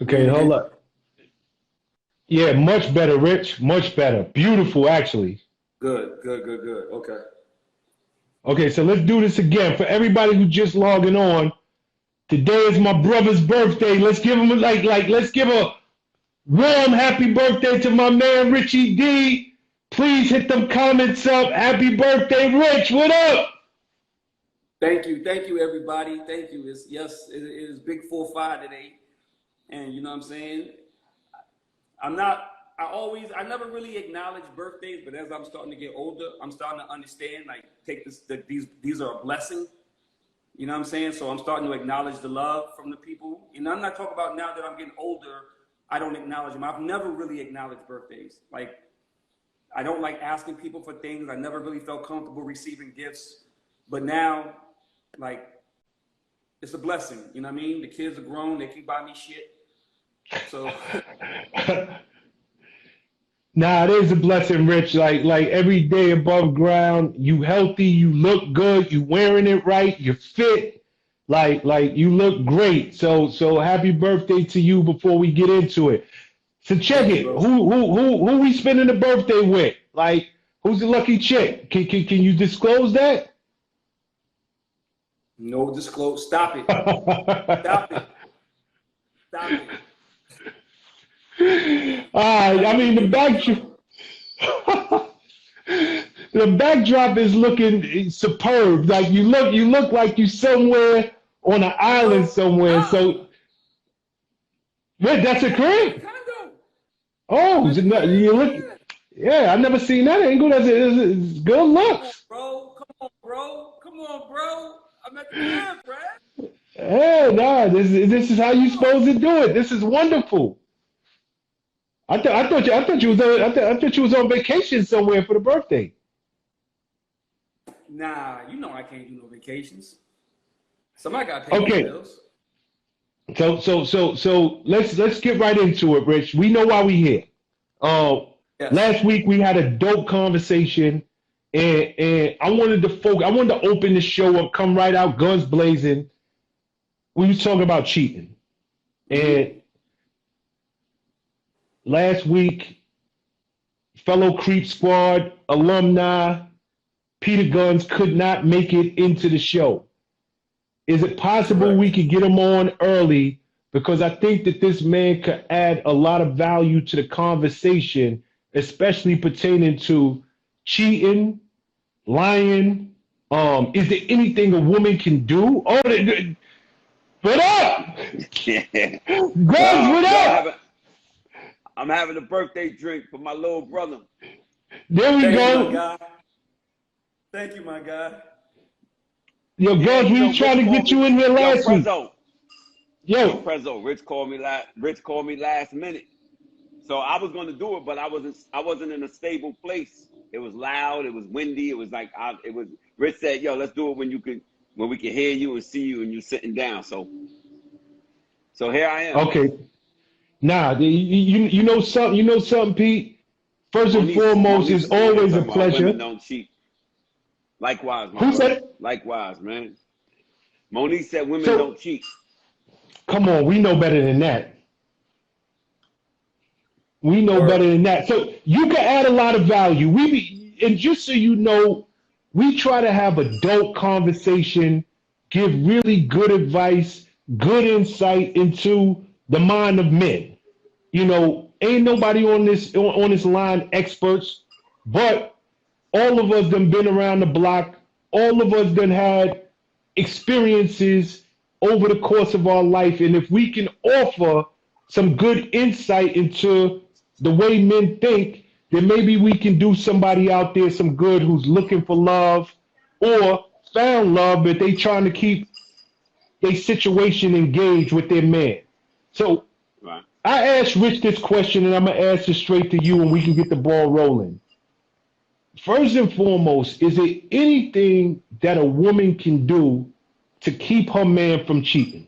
Okay, hold up. Yeah, much better, Rich. Much better. Beautiful, actually. Good, good, good, good. Okay. Okay, so let's do this again. For everybody who just logging on, today is my brother's birthday. Let's give him let's give a warm happy birthday to my man Richie D. Please hit them comments up. Happy birthday, Rich. What up? Thank you, everybody. Thank you. It's yes, it is big 4-5 today, and you know what I'm saying. I'm not. I never really acknowledge birthdays, but as I'm starting to get older, I'm starting to understand. Like, take this. That these are a blessing. You know what I'm saying? So I'm starting to acknowledge the love from the people. And I'm not talking about now that I'm getting older. I don't acknowledge them. I've never really acknowledged birthdays. Like, I don't like asking people for things. I never really felt comfortable receiving gifts. But now, like, it's a blessing. You know what I mean? The kids are grown. They keep buying me shit. So. Nah, it is a blessing, Rich. Like every day above ground, you healthy, you look good, you wearing it right, you're fit, like you look great. So happy birthday to you before we get into it. So check Thank you, it. bro. Who we spending the birthday with? Like, who's the lucky chick? Can you disclose that? No disclose. Stop it. Stop it. Stop it. I mean the backdrop is looking superb. Like you look like you somewhere on an island No, somewhere. no. So wait, that's a I'm at the crib. condo. I'm Oh, at the crib. you look. Yeah. Yeah, I never seen that angle. It's good Come on, looks. bro. Come on, bro. Come on, bro. I'm at the crib, Brad. Hey, nah, this is how Come you on. supposed to do it. This is wonderful. I thought you was on vacation somewhere for the birthday. Nah, you know I can't do no vacations. Somebody gotta pay these Okay, bills. so let's get right into it, Rich. We know why we here. Uh, Yes. Last week we had a dope conversation, and I wanted to focus. I wanted to open the show up, come right out, guns blazing. We was talking about cheating, Mm-hmm. and last week, fellow Creep Squad alumni Peter Gunz could not make it into the show. Is it possible we Correct. could get him on early? Because I think that this man could add a lot of value to the conversation, especially pertaining to cheating, lying. Is there anything a woman can do? Oh, what up? Guns, Yo, what yo, up? I'm having a birthday drink for my little brother. There we Thank you, my go. guy. Thank you, my guy. Yo, Yeah, Guns, you we know, was trying Rich to called get me. you in here Yo, last week. Yo, Yo, Prezzo. Rich called me last minute. So I was gonna do it, but I wasn't in a stable place. It was loud. It was windy. It was like it was. Rich said, "Yo, let's do it when we can hear you and see you and you sitting down." So here I am. okay. Nah, you know something. You know something, Pete. First and foremost, Moniece it's is in here always a talking about women pleasure. don't cheat. Likewise, my Who brother. said? Likewise, man. Moniece said women So don't cheat. come on, we know better than that. We know better Word. than that. So you can add a lot of value. And just so you know, we try to have adult conversation, give really good advice, good insight into the mind of men. Ain't nobody on this line experts, but all of us done been around the block. All of us done had experiences over the course of our life. And if we can offer some good insight into the way men think, then maybe we can do somebody out there some good who's looking for love or found love, but they trying to keep their situation engaged with their man. So Right. I asked Rich this question, and I'm gonna ask it straight to you, and we can get the ball rolling. First and foremost, is there anything that a woman can do to keep her man from cheating?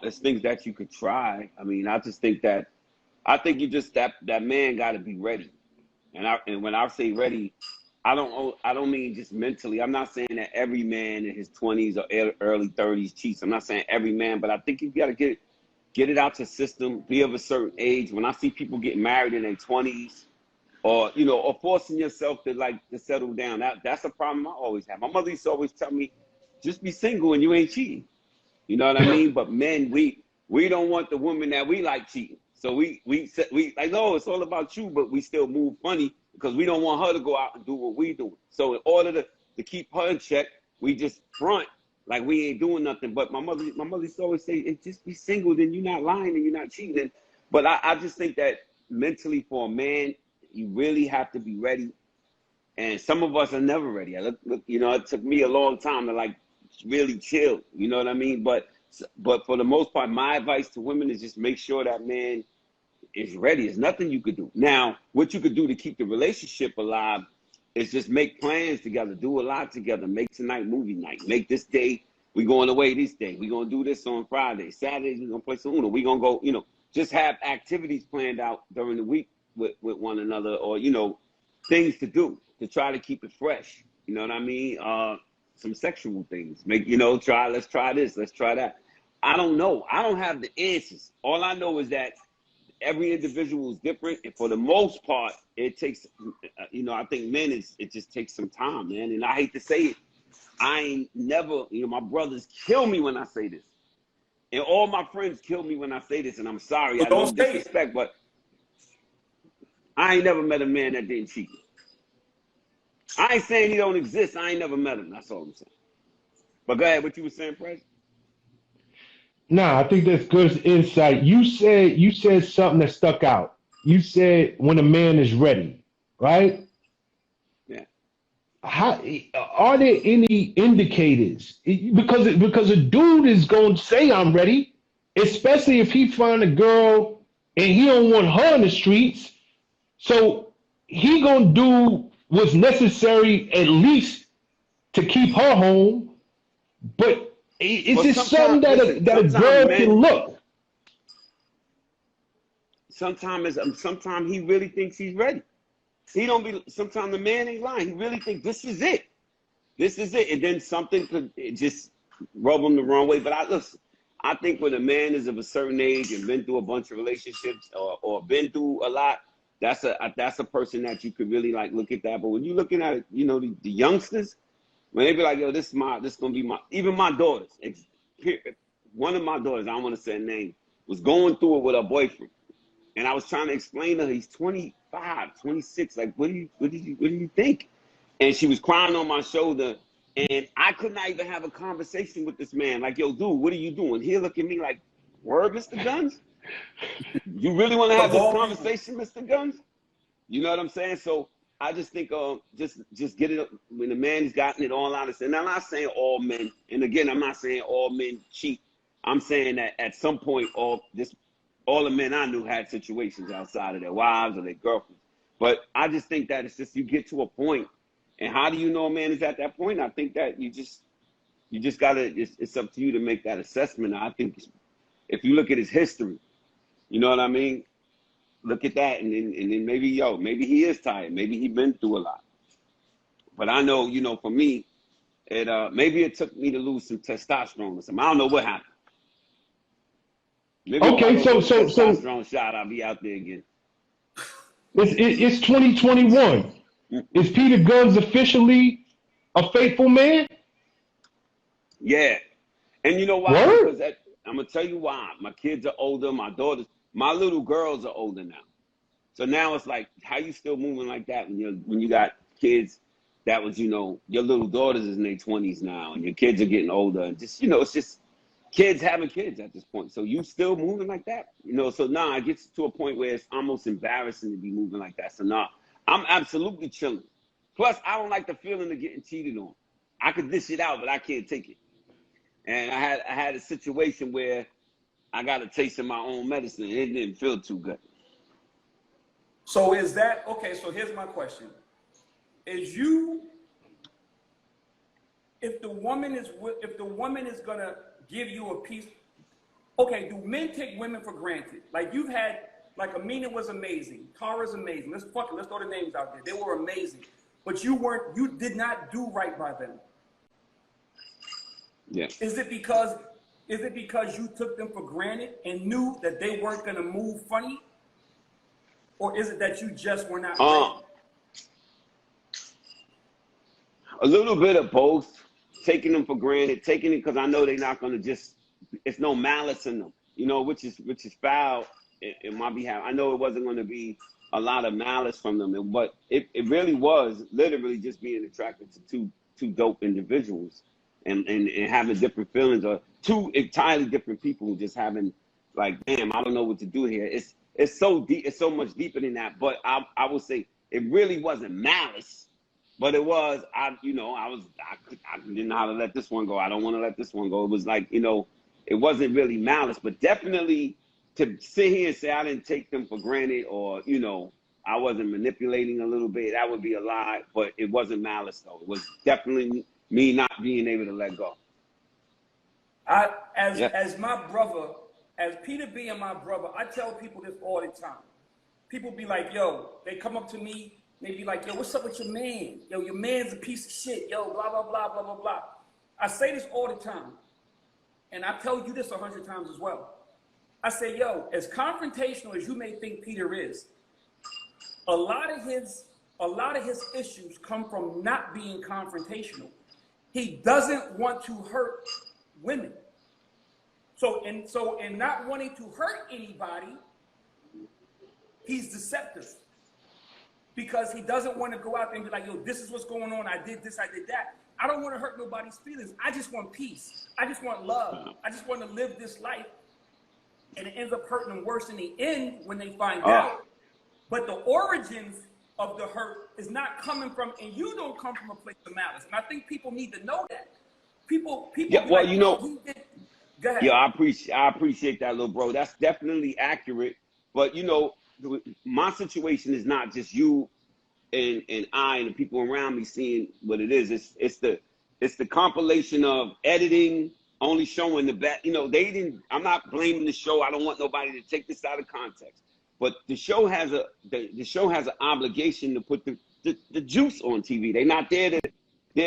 It's things that you could try. I mean, I think you just that man got to be ready. And when I say ready, I don't mean just mentally. I'm not saying that every man in his 20s or early 30s cheats. I'm not saying every man, but I think you got to get it out your system. Be of a certain age. When I see people get married in their 20s, or or forcing yourself to settle down, that's a problem I always have. My mother used to always tell me, just be single and you ain't cheating. You know what I mean? But men, we don't want the woman that we like cheating. So we like, no, it's all about you, but we still move funny because we don't want her to go out and do what we do. So in order to keep her in check, we just front like we ain't doing nothing. But my mother used to always say, just be single, then you're not lying and you're not cheating. But I just think that mentally for a man, you really have to be ready. And some of us are never ready. It took me a long time to really chill. You know what I mean? But for the most part, my advice to women is just make sure that man is ready. There's nothing you could do. Now, what you could do to keep the relationship alive is just make plans together, do a lot together, make tonight movie night, make this day, we going away this day, we going to do this on Friday, Saturdays, we going to play some Uno, we going to go, just have activities planned out during the week with one another, or, things to do to try to keep it fresh. You know what I mean? Some sexual things, let's try this, let's try that. I don't know. I don't have the answers. All I know is that every individual is different, and for the most part, it takes, I think men it just takes some time, man. And I hate to say it, I ain't never, my brothers kill me when I say this, and all my friends kill me when I say this, and I'm sorry, I don't disrespect, but I ain't never met a man that didn't cheat. I ain't saying he don't exist. I ain't never met him. That's all I'm saying. But go ahead, what you were saying, Prez? Nah, I think that's good insight. You said something that stuck out. You said when a man is ready, right? Yeah. How are there any indicators? Because a dude is going to say I'm ready, especially if he find a girl and he don't want her in the streets. So he gonna do what's necessary at least to keep her home. But it's just something that a girl can look. Sometimes he really thinks he's ready. Sometimes the man ain't lying. He really thinks this is it. This is it. And then something could just rub him the wrong way. But I think when a man is of a certain age and been through a bunch of relationships or been through a lot, that's a person that you could really look at that. But when you're looking at the youngsters, when they be like, yo, this gonna be even my daughters. One of my daughters, I don't want to say her name, was going through it with her boyfriend. And I was trying to explain to her, he's 25, 26. Like, what do you think? And she was crying on my shoulder. And I could not even have a conversation with this man. Like, yo, dude, what are you doing? He'll look at me like, word, Mr. Gunz? You really want to have this conversation, Mr. Gunz? You know what I'm saying? So I just think just get it when the man's gotten it all out. And I'm not saying all men, and again, I'm not saying all men cheat. I'm saying that at some point, all the men I knew had situations outside of their wives or their girlfriends. But I just think that it's just you get to a point, and how do you know a man is at that point? I think that you just gotta. It's up to you to make that assessment. I think if you look at his history, you know what I mean. Look at that, and then maybe he is tired. Maybe he's been through a lot. But I know, for me, maybe it took me to lose some testosterone or something. I don't know what happened. Maybe okay, so testosterone shot, I'll be out there again. It's 2021. Is Peter Gunz officially a faithful man? Yeah, and you know why? What? Because I'm gonna tell you why. My kids are older. My daughters. My little girls are older now. So now it's like, how you still moving like that when you got kids that was, your little daughters is in their 20s now and your kids are getting older and just, it's just kids having kids at this point. So you still moving like that? So now it gets to a point where it's almost embarrassing to be moving like that. So now I'm absolutely chilling. Plus, I don't like the feeling of getting cheated on. I could dish it out, but I can't take it. And I had a situation where I got a taste of my own medicine. It didn't feel too good. So is that okay? So here's my question: if the woman is gonna give you a piece, okay? Do men take women for granted? Like you've had, like Amina was amazing, Tara's amazing. Let's throw the names out there. They were amazing. but you did not do right by them. Yeah. Is it because you took them for granted and knew that they weren't going to move funny? Or is it that you just were not ready? A little bit of both. Taking them for granted, taking it because I know they're not going to it's no malice in them, you know, which is foul in my behalf. I know it wasn't going to be a lot of malice from them, but it really was literally just being attracted to two dope individuals and having different feelings, or two entirely different people just having like, damn, I don't know what to do here. It's so deep, it's so much deeper than that. But I would say it really wasn't malice. But it was, I didn't know how to let this one go. I don't want to let this one go. It was like, you know, it wasn't really malice, but definitely to sit here and say I didn't take them for granted, or, you know, I wasn't manipulating a little bit, that would be a lie. But it wasn't malice, though. It was definitely me not being able to let go. As my brother, as Peter being my brother, I tell people this all the time. People be like, yo, they come up to me. They be like, yo, what's up with your man? Yo, your man's a piece of shit. Yo, blah, blah, blah, blah, blah, blah. I say this all the time. And I tell you this 100 times as well. I say, yo, as confrontational as you may think Peter is, a lot of his issues come from not being confrontational. He doesn't want to hurt women. So in not wanting to hurt anybody, he's deceptive. Because he doesn't want to go out there and be like, yo, this is what's going on. I did this, I did that. I don't want to hurt nobody's feelings. I just want peace. I just want love. I just want to live this life. And it ends up hurting them worse in the end when they find out. But the origins of the hurt is not coming from, and you don't come from a place of malice. And I think people need to know that. People. Yeah, well, like, you know. Go ahead. Yeah, I appreciate that, little bro. That's definitely accurate. But you know, my situation is not just you and I and the people around me seeing what it is. It's the compilation of editing, only showing the best. You know, I'm not blaming the show. I don't want nobody to take this out of context. But the show has an obligation to put the juice on TV. They're not there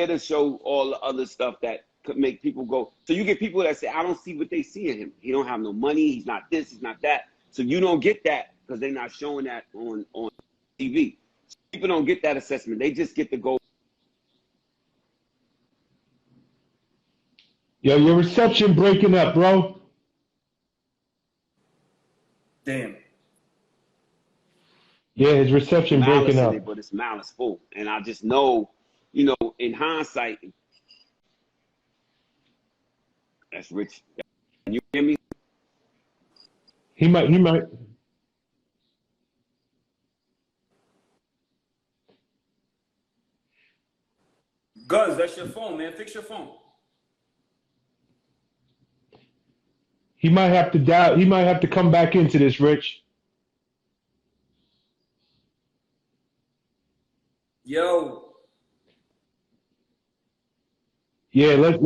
to show all the other stuff that could make people go. So you get people that say, I don't see what they see in him. He don't have no money. He's not this. He's not that. So you don't get that because they're not showing that on TV. So people don't get that assessment. They just get to go. Yo, your reception breaking up, bro. Damn. Yeah, his reception breaking up. But it's maliceful. And I just know, you know, in hindsight, that's Rich. Can you hear me? He might. Gunz, that's your phone, man. Fix your phone. He might have to dial. He might have to come back into this, Rich. Yo. Yeah, let's.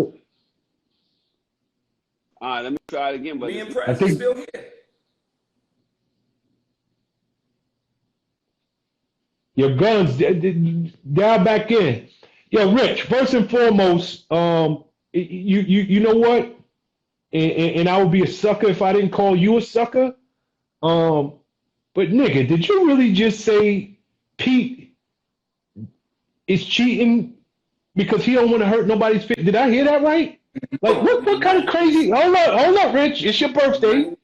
All right, let me try it again. But me and Press is still here. Your Gunz, dial back in. Yo, Rich, first and foremost, you know what? And I would be a sucker if I didn't call you a sucker. But nigga, did you really just say Pete is cheating because he don't want to hurt nobody's feelings? Did I hear that right? Like what kind of crazy? Hold up, Rich. It's your birthday.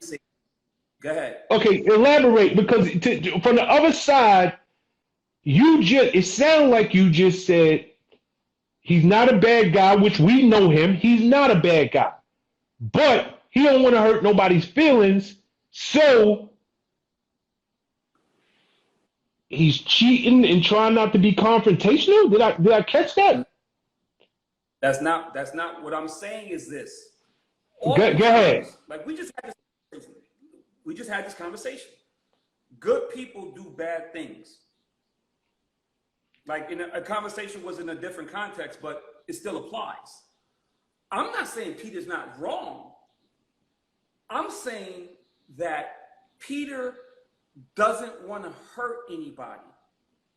Go ahead. Okay, elaborate, because from the other side, it sounded like you just said he's not a bad guy, which we know him. He's not a bad guy. But he don't want to hurt nobody's feelings, so he's cheating and trying not to be confrontational. Did I catch that? That's not what I'm saying. Is this? Go ahead. Like we just had this conversation. Good people do bad things. Like a conversation was in a different context, but it still applies. I'm not saying Peter's not wrong. I'm saying that Peter doesn't want to hurt anybody.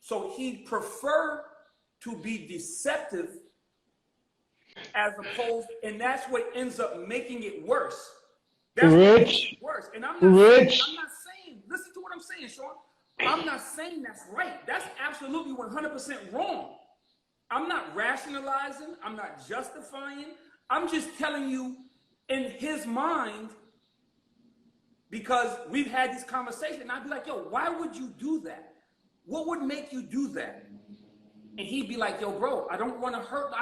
So he'd prefer to be deceptive as opposed, and that's what ends up making it worse. That's what makes it worse. And I'm not saying, listen to what I'm saying, Sean. I'm not saying that's right. That's absolutely 100% wrong. I'm not rationalizing. I'm not justifying. I'm just telling you in his mind, because we've had this conversation. I'd be like, yo, why would you do that? What would make you do that? And he'd be like, yo, bro, I don't want to hurt.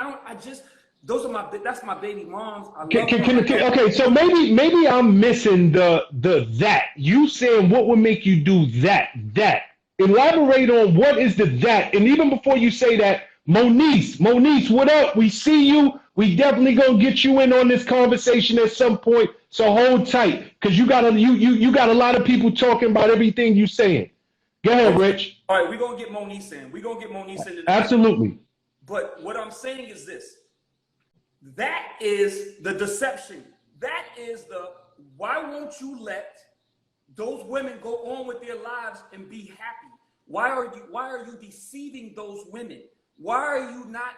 That's my baby moms. I love her. Okay, so maybe I'm missing the that. You saying what would make you do that? Elaborate on what is the that. And even before you say that, Moniece, what up? We see you. We definitely gonna get you in on this conversation at some point. So hold tight, because you got a lot of people talking about everything you saying. Go ahead, Rich. All right, we're gonna get Moniece in. We're gonna get Moniece in. Absolutely. But what I'm saying is this. That is the deception. That is the, why won't you let those women go on with their lives and be happy? Why are you deceiving those women? Why are you not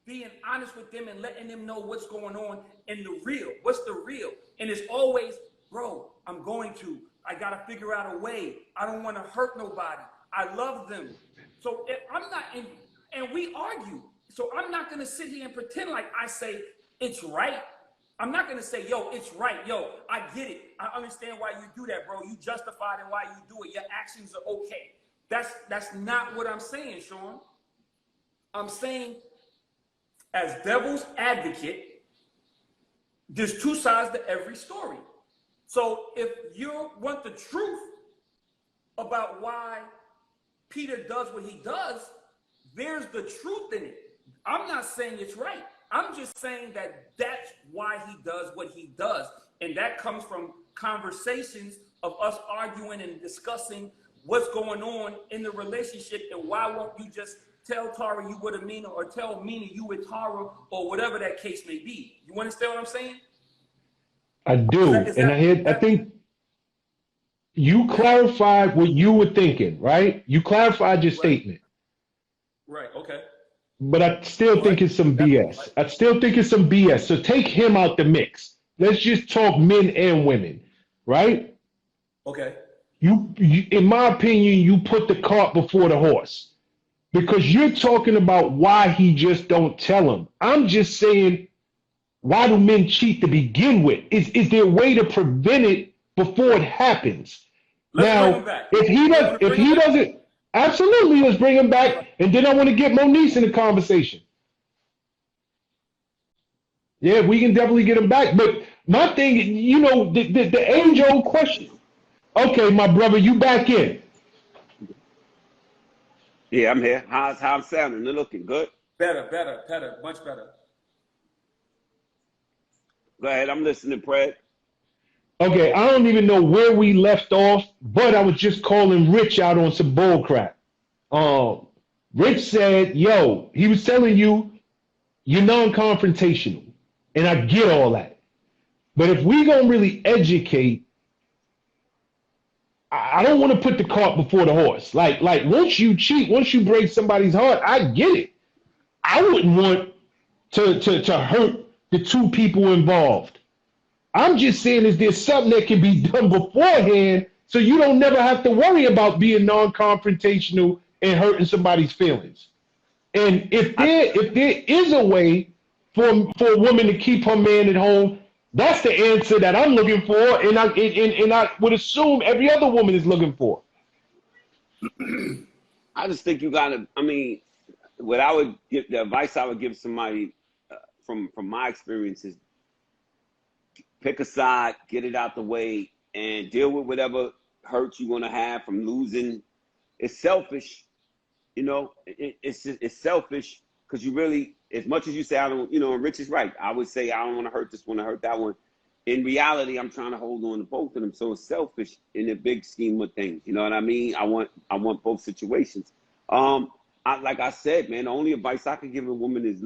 being honest with them and letting them know what's going on in the real? What's the real? And it's always, bro, I gotta figure out a way. I don't want to hurt nobody. I love them. So if I'm not in, and we argue. So I'm not going to sit here and pretend like I say it's right. I'm not going to say, yo, it's right. Yo, I get it. I understand why you do that, bro. You justified in why you do it. Your actions are okay. That's not what I'm saying, Sean. I'm saying, as devil's advocate, there's two sides to every story. So if you want the truth about why Peter does what he does, there's the truth in it. I'm not saying it's right. I'm just saying that that's why he does what he does. And that comes from conversations of us arguing and discussing what's going on in the relationship, and why won't you just tell Tara you with Amina, or tell Amina you with Tara, or whatever that case may be. You understand what I'm saying? I do. I think you clarified what you were thinking, right? You clarified your statement. Right, okay. But I still think it's some BS. So take him out the mix. Let's just talk men and women, right? Okay. You, in my opinion, you put the cart before the horse, because you're talking about why he just don't tell him. I'm just saying, why do men cheat to begin with? Is there a way to prevent it before it happens? Now, if he doesn't, absolutely, let's bring him back. And then I want to get Moniece in the conversation. Yeah, we can definitely get him back. But my thing, the age-old question. Okay, my brother, you back in. Yeah, I'm here. How I'm sounding? They're looking good? Better, much better. Go ahead, I'm listening, Fred. Okay, I don't even know where we left off, but I was just calling Rich out on some bull crap. Rich said, yo, he was telling you you're non-confrontational, and I get all that. But if we gonna really educate, I don't want to put the cart before the horse. Like once you cheat, once you break somebody's heart, I get it. I wouldn't want to hurt the two people involved. I'm just saying, is there something that can be done beforehand so you don't never have to worry about being non-confrontational and hurting somebody's feelings? And if there is a way for a woman to keep her man at home, that's the answer that I'm looking for, and I would assume every other woman is looking for. I just think you gotta. I mean, what I would give, the advice I would give somebody from my experiences: pick a side, get it out the way, and deal with whatever hurt you're gonna have from losing. It's selfish, it's selfish, because you really, as much as you say, I don't, and Rich is right. I would say, I don't want to hurt this one, I hurt that one. In reality, I'm trying to hold on to both of them. So it's selfish in the big scheme of things. You know what I mean? I want both situations. Like I said, man, the only advice I can give a woman is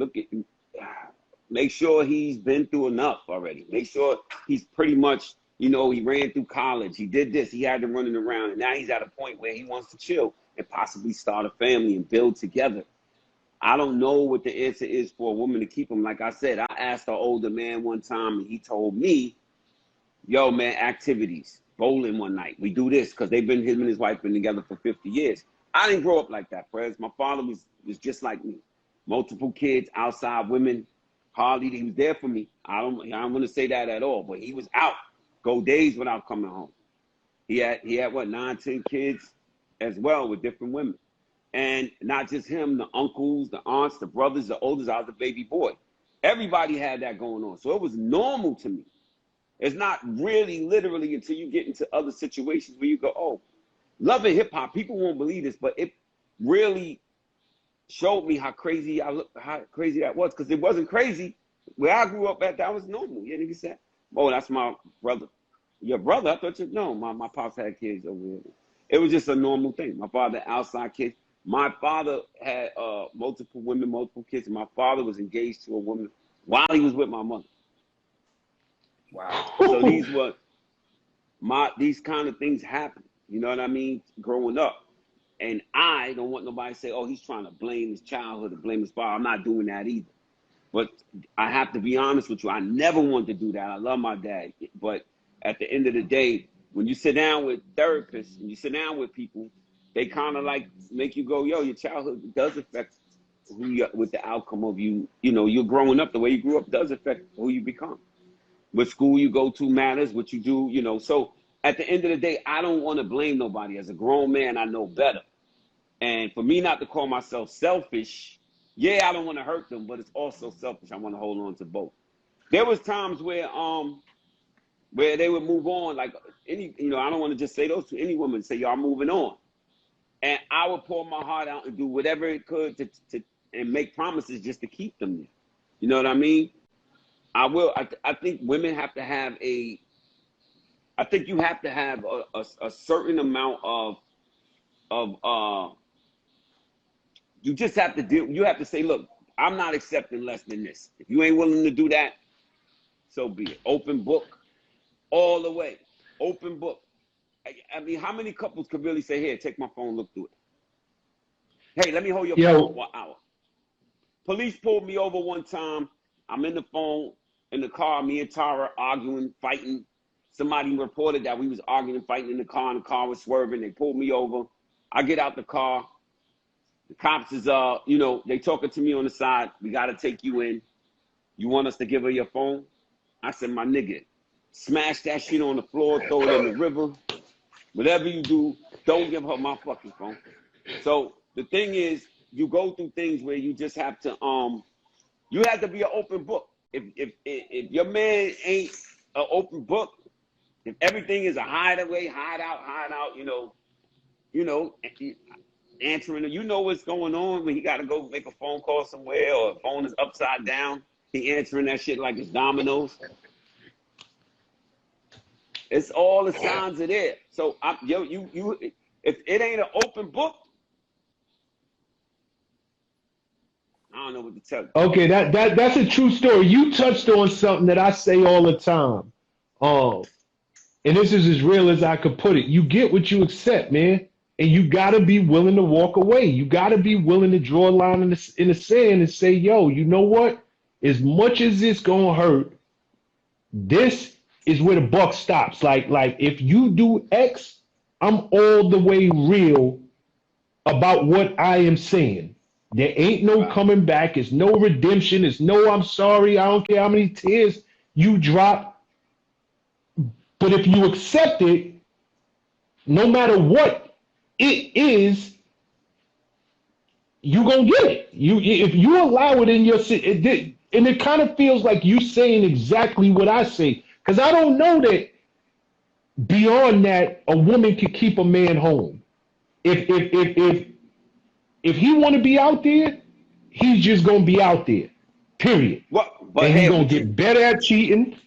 make sure he's been through enough already. Make sure he's pretty much, he ran through college. He did this. He had them running around. And now he's at a point where he wants to chill and possibly start a family and build together. I don't know what the answer is for a woman to keep them. Like I said, I asked an older man one time, and he told me, yo, man, activities, bowling one night. We do this because him and his wife been together for 50 years. I didn't grow up like that, Prez. My father was just like me. Multiple kids, outside women. Hardly, he was there for me. I don't want to say that at all, but he was out. Go days without coming home. He had what, 9, 10 kids as well with different women. And not just him, the uncles, the aunts, the brothers, the oldest. I was a baby boy. Everybody had that going on. So it was normal to me. It's not really literally until you get into other situations where you go, oh, loving hip hop, people won't believe this, but it really showed me how crazy that was. Because it wasn't crazy. Where I grew up at, that was normal. Yeah, nigga said, oh, that's my brother. Your brother? I thought my pops had kids over here. It was just a normal thing. My father had outside kids. My father had multiple women, multiple kids. And my father was engaged to a woman while he was with my mother. Wow. So these kind of things happen. You know what I mean? Growing up. And I don't want nobody to say, oh, he's trying to blame his childhood or blame his father. I'm not doing that either. But I have to be honest with you. I never wanted to do that. I love my dad. But at the end of the day, when you sit down with therapists and you sit down with people, they kind of like make you go, yo, your childhood does affect with the outcome of you. You know, you're growing up. The way you grew up does affect who you become. What school you go to matters, what you do, you know. So at the end of the day, I don't want to blame nobody. As a grown man, I know better. And for me not to call myself selfish, yeah, I don't want to hurt them, but it's also selfish. I want to hold on to both. There was times where they would move on, like I don't want to just say those to any woman, say, y'all moving on. And I would pour my heart out and do whatever it could to and make promises just to keep them there. You know what I mean? I will. I think women have to have you have to have a certain amount of you just have to you have to say, look, I'm not accepting less than this. If you ain't willing to do that, so be it. Open book all the way. Open book. I mean, how many couples could really say, here, take my phone, look through it? Hey, let me hold your phone for an hour. Police pulled me over one time. I'm in the car, me and Tara arguing, fighting. Somebody reported that we was arguing, fighting in the car, and the car was swerving. They pulled me over. I get out the car. The cops is, they talking to me on the side. We got to take you in. You want us to give her your phone? I said, my nigga, smash that shit on the floor, throw it in the river. Whatever you do, don't give her my fucking phone. So the thing is, you go through things where you just have to, you have to be an open book. If your man ain't an open book, if everything is a hide out, answering, you know what's going on when he got to go make a phone call somewhere or a phone is upside down. He answering that shit like it's dominoes. It's all the signs are there. So if it ain't an open book, I don't know what to tell you. Okay, that's a true story. You touched on something that I say all the time. And this is as real as I could put it. You get what you accept, man. And you gotta be willing to walk away. You gotta be willing to draw a line in the sand and say, yo, you know what? As much as it's gonna hurt, this is where the buck stops. Like if you do X, I'm all the way real about what I am saying. There ain't no coming back. It's no redemption. It's no I'm sorry. I don't care how many tears you drop. But if you accept it, no matter what it is, you gonna get it. If you allow it in your and it kind of feels like you saying exactly what I say. Because I don't know that beyond that, a woman can keep a man home. If he want to be out there, he's just gonna be out there. Period. And he's gonna get better at cheating.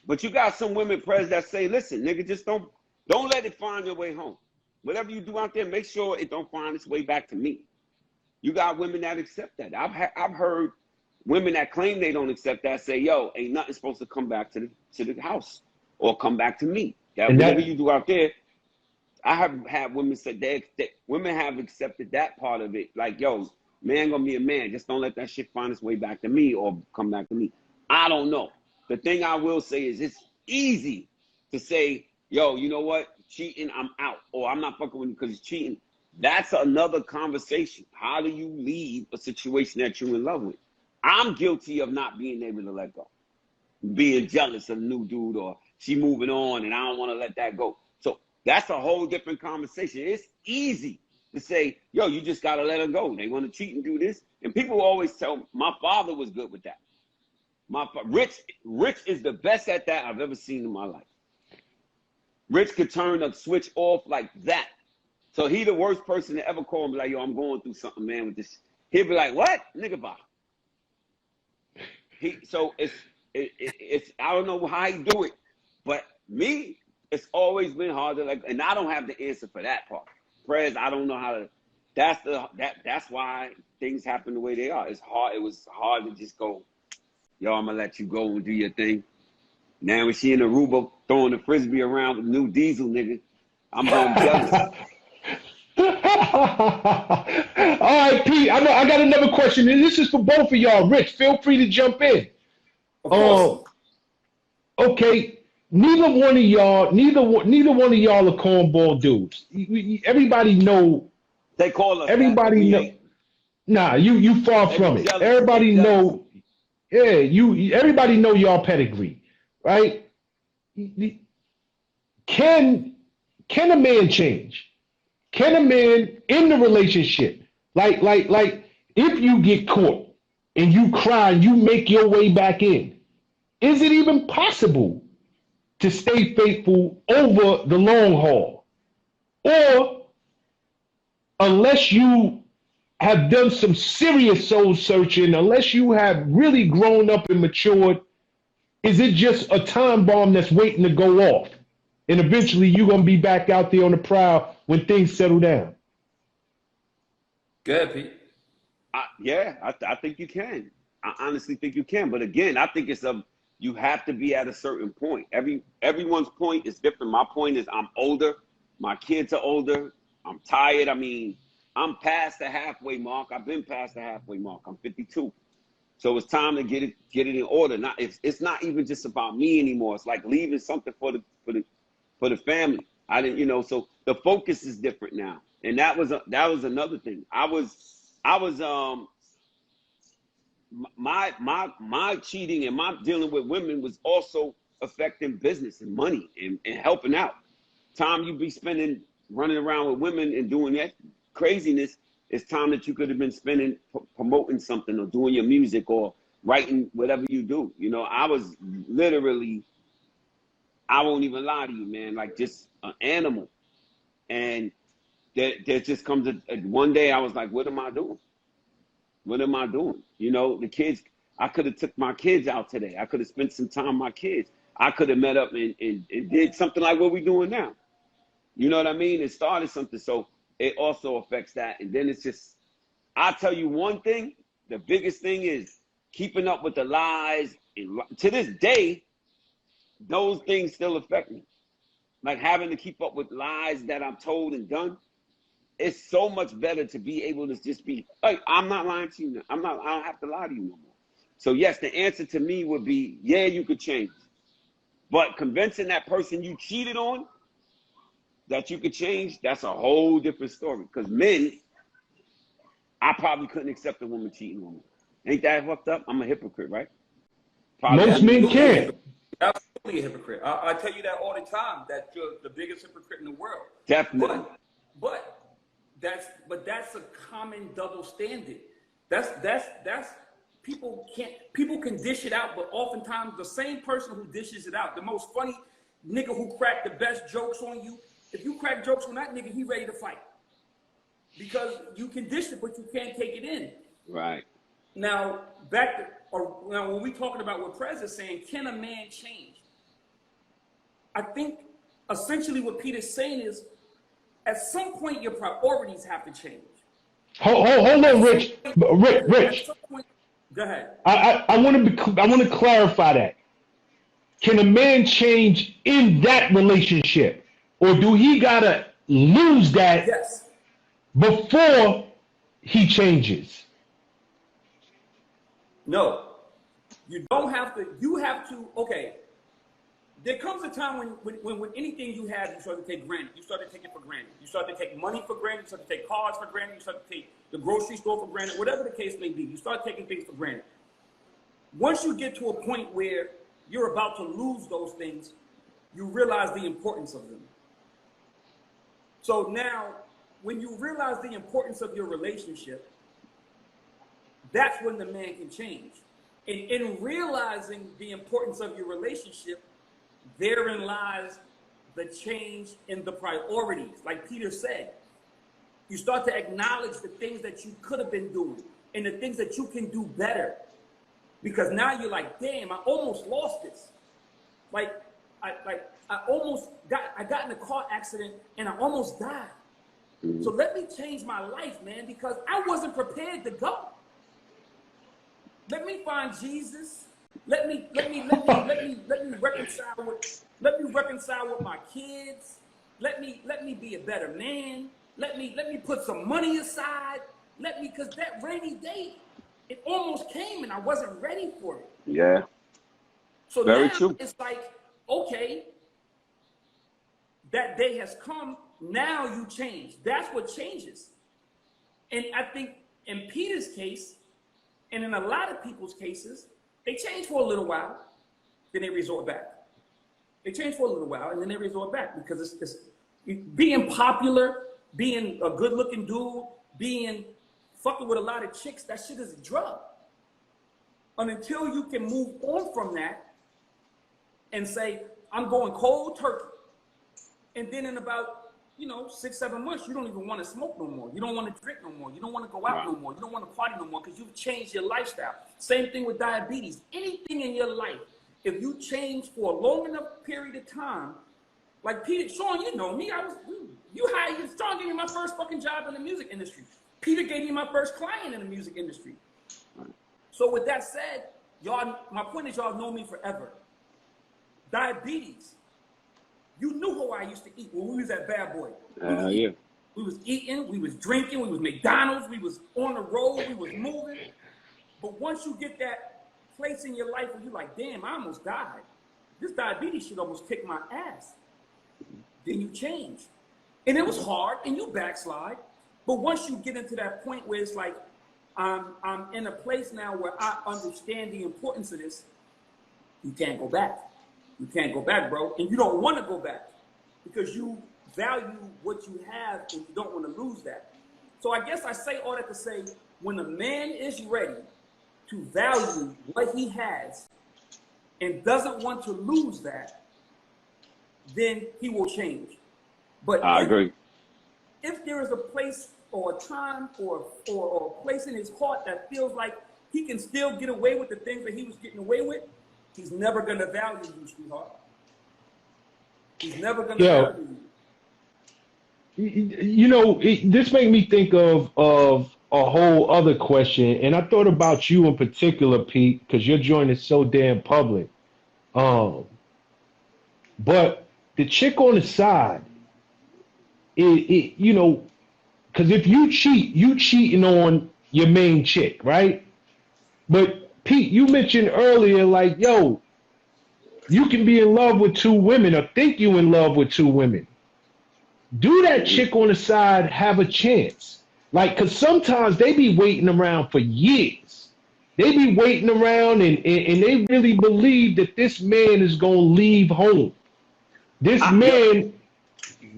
But you got some women, Prez, that say, listen, nigga, just don't let it find your way home. Whatever you do out there, make sure it don't find its way back to me. You got women that accept that. I've heard women that claim they don't accept that say, yo, ain't nothing supposed to come back to the house or come back to me. Whatever you do out there, I have had women say women have accepted that part of it. Like, yo, Man gonna be a man. Just don't let that shit find its way back to me or come back to me. I don't know. The thing I will say is it's easy to say, yo, you know what? Cheating, I'm out. Or I'm not fucking with you because he's cheating. That's another conversation. How do you leave a situation that you're in love with? I'm guilty of not being able to let go. Being jealous of a new dude, or she moving on and I don't want to let that go. So that's a whole different conversation. It's easy to say, yo, you just got to let her go. They want to cheat and do this. And people always tell me, my father was good with that. Rich is the best at that I've ever seen in my life. Rich could turn a switch off like that. So he the worst person to ever call and be like, yo, I'm going through something, man, with this. He'll be like, what? Nigga, bye. So it's I don't know how he do it, but me, it's always been hard to like, and I don't have the answer for that part. Prez, I don't know how to. That's why things happen the way they are. It's hard. It was hard to just go, yo, I'm gonna let you go and do your thing. Now when she in Aruba throwing the frisbee around with new diesel, nigga, I'm jealous. All right, Pete. I got another question, and this is for both of y'all. Rich, feel free to jump in. Of course. Okay. Neither one of y'all are cornball dudes. Everybody know. They call us. Everybody know. Nah, you far from it. Everybody know. Yeah, everybody know y'all pedigree, right? Can a man change? Can a man in the relationship, like if you get caught and you cry and you make your way back in, is it even possible to stay faithful over the long haul? Or unless you have done some serious soul searching, unless you have really grown up and matured, is it just a time bomb that's waiting to go off? And eventually you're going to be back out there on the prowl when things settle down. Go ahead, Pete. I think you can. I honestly think you can. But again, I think you have to be at a certain point. Everyone's point is different. My point is I'm older. My kids are older. I'm tired. I mean, I'm past the halfway mark. I've been past the halfway mark. I'm 52. So it's time to get it in order. It's not even just about me anymore. It's like leaving something for the family. I didn't, so the focus is different now. And that was another thing. My cheating and my dealing with women was also affecting business and money and helping out. Time you be spending running around with women and doing that craziness, it's time that you could have been spending promoting something or doing your music or writing whatever you do. I was literally, I won't even lie to you, man, like just an animal. And there just comes one day I was like, what am I doing? What am I doing? The kids, I could have took my kids out today. I could have spent some time with my kids. I could have met up and did something like what we're doing now. You know what I mean? It started something. So it also affects that. And then it's just, I'll tell you one thing, the biggest thing is keeping up with the lies. And to this day, those things still affect me. Like having to keep up with lies that I'm told and done. It's so much better to be able to just be, like, I'm not lying to you now. I don't have to lie to you no more. So yes, the answer to me would be, yeah, you could change. But convincing that person you cheated on that you could change, that's a whole different story. Because men, I probably couldn't accept a woman cheating on me. Ain't that fucked up? I'm a hypocrite, right? Probably. Most men can't. Absolutely a hypocrite. I tell you that all the time, that you're the biggest hypocrite in the world. Definitely. But that's a common double standard. That's people can dish it out, but oftentimes the same person who dishes it out, the most funny nigga who cracked the best jokes on you, if you crack jokes on that nigga, he ready to fight. Because you can dish it, but you can't take it in. Right. Now, now when we talking about what Prez is saying, can a man change? I think essentially what Peter's saying is, at some point your priorities have to change. Hold on, Rich. Rich. At some point, go ahead. I want to clarify that. Can a man change in that relationship, or do he gotta lose that before he changes? No, you don't have to. You have to. Okay. There comes a time when anything you have, you start to take granted. You start to take it for granted. You start to take money for granted. You start to take cars for granted. You start to take the grocery store for granted. Whatever the case may be, you start taking things for granted. Once you get to a point where you're about to lose those things, you realize the importance of them. So now, when you realize the importance of your relationship, that's when the man can change. And in realizing the importance of your relationship, therein lies the change in the priorities. Like Peter said, you start to acknowledge the things that you could have been doing and the things that you can do better. Because now you're like, damn, I almost lost this. I got in a car accident and I almost died. So let me change my life, man, because I wasn't prepared to go. Let me find Jesus. Let me reconcile with my kids. Let me be a better man. Let me put some money aside. Because that rainy day, it almost came and I wasn't ready for it. Yeah. So very now true. It's like, okay, that day has come. Now you change. That's what changes. And I think in Peter's case, and in a lot of people's cases, they change for a little while, then they resort back. They change for a little while, and then they resort back because it's being popular, being a good-looking dude, being fucking with a lot of chicks. That shit is a drug. And until you can move on from that and say, I'm going cold turkey, and then in about 6-7 months, you don't even want to smoke no more. You don't want to drink no more. You don't want to go out no more. You don't want to party no more because you've changed your lifestyle. Same thing with diabetes. Anything in your life, if you change for a long enough period of time, like Peter, Sean, you know me. Sean gave me my first fucking job in the music industry. Peter gave me my first client in the music industry. So with that said, y'all, my point is y'all know me forever. Diabetes. You knew who I used to eat when we was at Bad Boy. Yeah. We was eating, we was drinking, we was McDonald's, we was on the road, we was moving. But once you get that place in your life where you're like, damn, I almost died. This diabetes shit almost kicked my ass. Then you change. And it was hard and you backslide. But once you get into that point where it's like, I'm in a place now where I understand the importance of this, you can't go back. You can't go back, bro. And you don't want to go back because you value what you have and you don't want to lose that. So I guess I say all that to say, when a man is ready to value what he has and doesn't want to lose that, then he will change. But I agree. If there is a place or a time or a place in his heart that feels like he can still get away with the things that he was getting away with, he's never going to value you, sweetheart. He's never going to value you. This made me think of a whole other question, and I thought about you in particular, Pete, because your joint is so damn public. But the chick on the side, because if you cheat, you cheating on your main chick, right? But Pete, you mentioned earlier, like, yo, you can be in love with two women or think you in love with two women. Do that chick on the side have a chance? Like, because sometimes they be waiting around for years. They be waiting around and they really believe that this man is going to leave home. This man,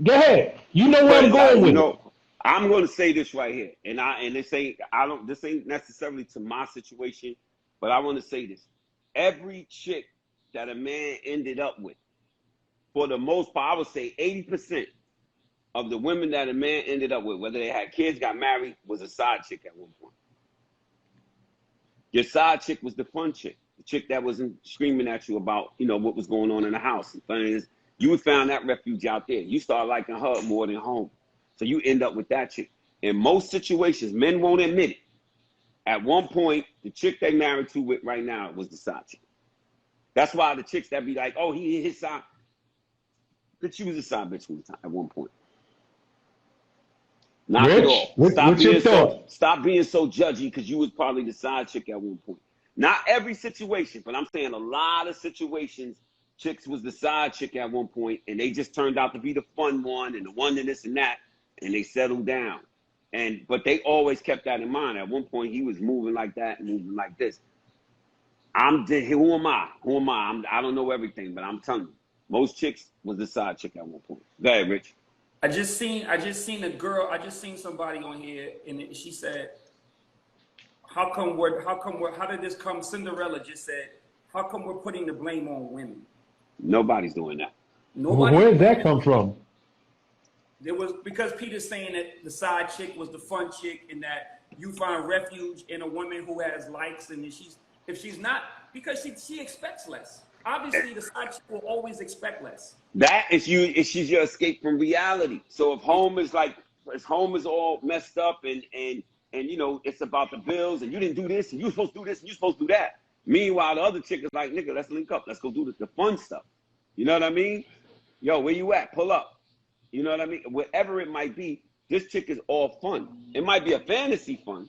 go ahead. You know where I'm going with it. I'm going to say this right here. And this ain't necessarily to my situation. But I want to say this. Every chick that a man ended up with, for the most part, I would say 80% of the women that a man ended up with, whether they had kids, got married, was a side chick at one point. Your side chick was the fun chick, the chick that wasn't screaming at you about, what was going on in the house. The thing is, you found that refuge out there. You start liking her more than home. So you end up with that chick. In most situations, men won't admit it. At one point, the chick they married to with right now was the side chick. That's why the chicks that be like, oh, he his side. But she was a side bitch at one point. Knock it off. What's your thought? Stop being so judgy because you was probably the side chick at one point. Not every situation, but I'm saying a lot of situations, chicks was the side chick at one point, and they just turned out to be the fun one and the one and this and that, and they settled down. But they always kept that in mind. At one point, he was moving like that and moving like this. Who am I? I don't know everything, but I'm telling you, most chicks was the side chick at one point. Go ahead, Rich. I just seen somebody on here, and she said, how did this come? Cinderella just said, how come we're putting the blame on women? Nobody's doing that. Where did that come from? It was because Peter's saying that the side chick was the fun chick, and that you find refuge in a woman who has likes, and if she's not, because she expects less. Obviously, the side chick will always expect less. She's your escape from reality. So if home is all messed up and you know, it's about the bills and you didn't do this and you're supposed to do this and you're supposed to do that. Meanwhile, the other chick is like, nigga, let's link up. Let's go do the fun stuff. You know what I mean? Yo, where you at? Pull up. You know what I mean? Whatever it might be, this chick is all fun. It might be a fantasy fun,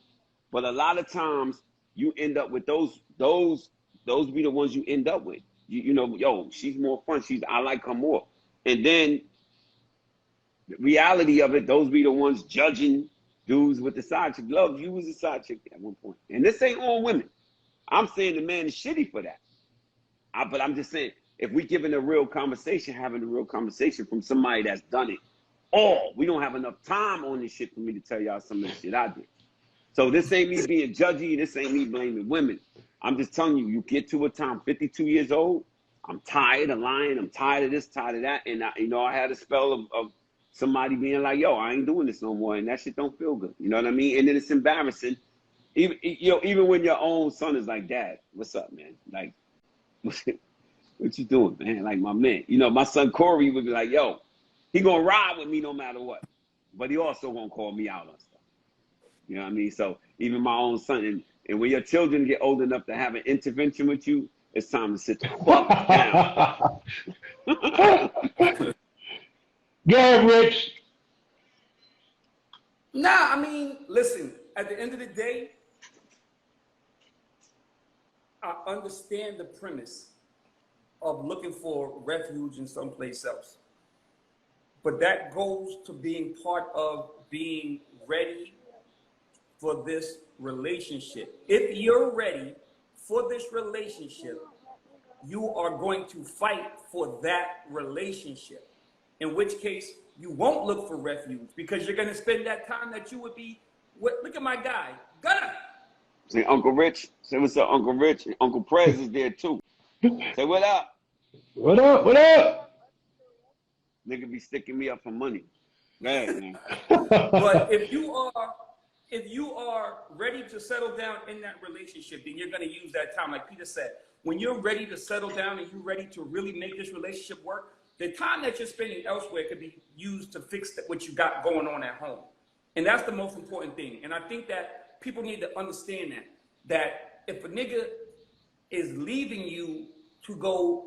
but a lot of times you end up with those be the ones you end up with. You know, yo, she's more fun. I like her more. And then the reality of it, those be the ones judging dudes with the side chick. Love, you was a side chick at one point. And this ain't all women. I'm saying the man is shitty for that. But I'm just saying, if we having a real conversation from somebody that's done it all, we don't have enough time on this shit for me to tell y'all some of the shit I did. So this ain't me being judgy. This ain't me blaming women. I'm just telling you, you get to a time, 52 years old, I'm tired of lying. I'm tired of this, tired of that. And, I had a spell of somebody being like, yo, I ain't doing this no more. And that shit don't feel good. You know what I mean? And then it's embarrassing. Even when your own son is like, Dad, what's up, man? Like, what you doing, man? Like, my man. You know, my son Corey would be like, yo, he gonna ride with me no matter what. But he also gonna call me out on stuff. You know what I mean? So even my own son, and when your children get old enough to have an intervention with you, it's time to sit the fuck down. Go ahead, Rich. Nah, I mean, listen, at the end of the day, I understand the premise of looking for refuge in someplace else. But that goes to being part of being ready for this relationship. If you're ready for this relationship, you are going to fight for that relationship. In which case, you won't look for refuge because you're going to spend that time that you would be. Look at my guy, Gunner. Say Uncle Rich. Say what's up, Uncle Rich. Uncle Prez is there too. Say what up. What up? What up? Nigga be sticking me up for money. Man. But if you are ready to settle down in that relationship, then you're going to use that time. Like Peter said, when you're ready to settle down and you're ready to really make this relationship work, the time that you're spending elsewhere could be used to fix what you got going on at home. And that's the most important thing. And I think that people need to understand that if a nigga is leaving you to go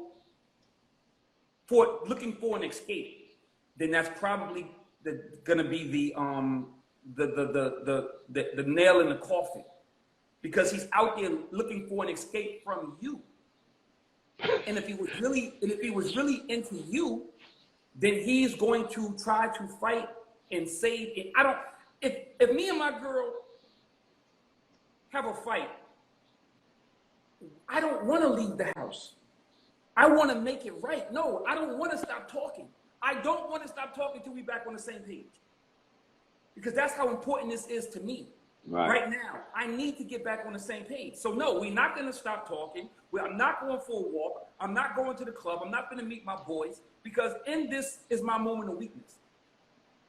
looking for an escape, then that's probably gonna be the nail in the coffin, because he's out there looking for an escape from you. And if he was really into you, then he's going to try to fight and save it. If me and my girl have a fight, I don't want to leave the house. I want to make it right. No, I don't want to stop talking. I don't want to stop talking till we back on the same page. Because that's how important this is to me. Right now, I need to get back on the same page. So no, we're not going to stop talking. I'm not going for a walk. I'm not going to the club. I'm not going to meet my boys, because this is my moment of weakness.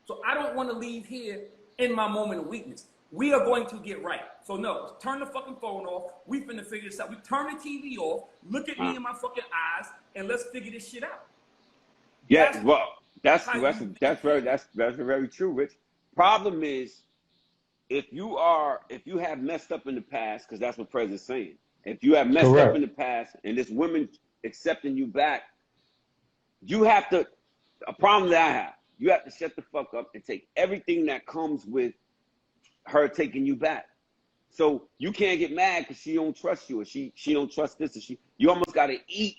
So I don't want to leave here in my moment of weakness. We are going to get right. So no, turn the fucking phone off. We finna figure this out. We turn the TV off. Look at me in my fucking eyes, and let's figure this shit out. Yeah, that's very true, Rich. Problem is, if you have messed up in the past, because that's what Prez is saying. If you have messed up in the past and this woman accepting you back, you have to, a problem that I have, you have to shut the fuck up and take everything that comes with her taking you back. So you can't get mad because she don't trust you, or she don't trust this, or you almost got to eat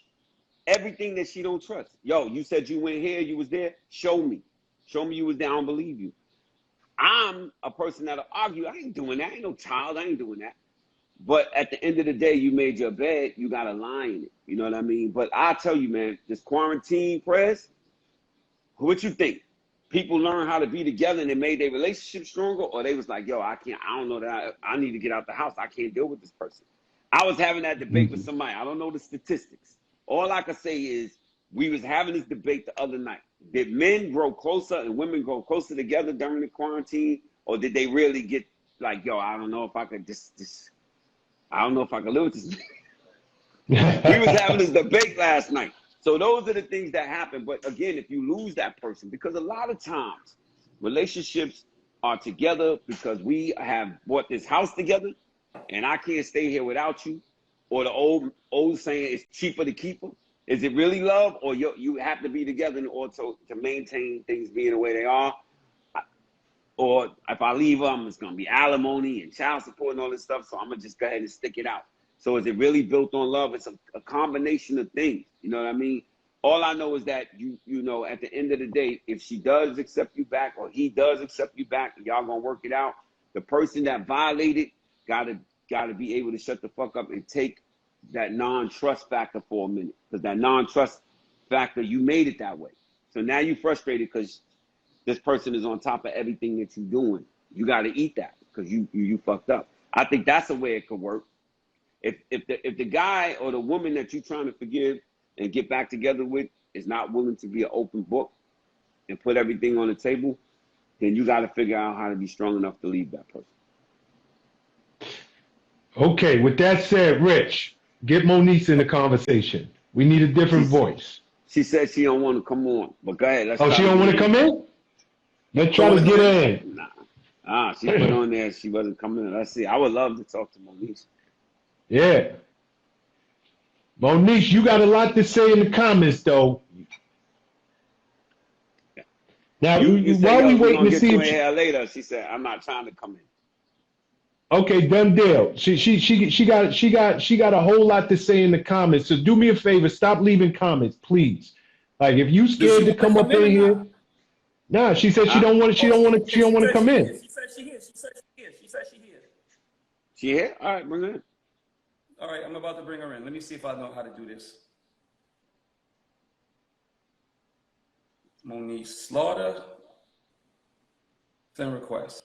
everything that she don't trust. Yo, you said you went here, you was there. Show me you was there. I don't believe you. I'm a person that'll argue. I ain't doing that. I ain't no child. I ain't doing that. But at the end of the day, you made your bed. You got to lie in it. You know what I mean? But I tell you, man, this quarantine, Prez, what you think? People learn how to be together and they made their relationship stronger, or they was like, yo, I don't know that I need to get out the house. I can't deal with this person. I was having that debate with somebody. I don't know the statistics. All I can say is we was having this debate the other night. Did men grow closer and women grow closer together during the quarantine? Or did they really get like, yo, I don't know if I could I don't know if I can live with this. We was having this debate last night. So those are the things that happen. But again, if you lose that person, because a lot of times relationships are together because we have bought this house together and I can't stay here without you. Or the old saying, it's cheaper to keep them. Is it really love, or you have to be together in order to maintain things being the way they are? Or if I leave them, it's going to be alimony and child support and all this stuff, so I'm going to just go ahead and stick it out. So is it really built on love? It's a combination of things. You know what I mean? All I know is that, you know, at the end of the day, if she does accept you back or he does accept you back and y'all going to work it out, the person that violated got to be able to shut the fuck up and take that non-trust factor for a minute. Because that non-trust factor, you made it that way. So now you're frustrated because this person is on top of everything that you're doing. You got to eat that because you fucked up. I think that's a way it could work. If the guy or the woman that you're trying to forgive and get back together with is not willing to be an open book and put everything on the table, then you got to figure out how to be strong enough to leave that person. Okay, with that said, Rich, get Moniece in the conversation. We need a different voice. She said she don't want to come on, but go ahead. She don't want to come in? Let's try to get her in. Nah, she put on there. She wasn't coming in. Let's see. I would love to talk to Moniece. Yeah. Moniece, you got a lot to say in the comments, though. Now, while we waiting to see if she... later, she said, I'm not trying to come in. Okay, done deal. She got a whole lot to say in the comments. So do me a favor, stop leaving comments, please. Like if you scared to come up in here. Nah, she said she don't want to come in. She said she here. She here? All right, bring her in. All right, I'm about to bring her in. Let me see if I know how to do this. Moniece Slaughter. Send request.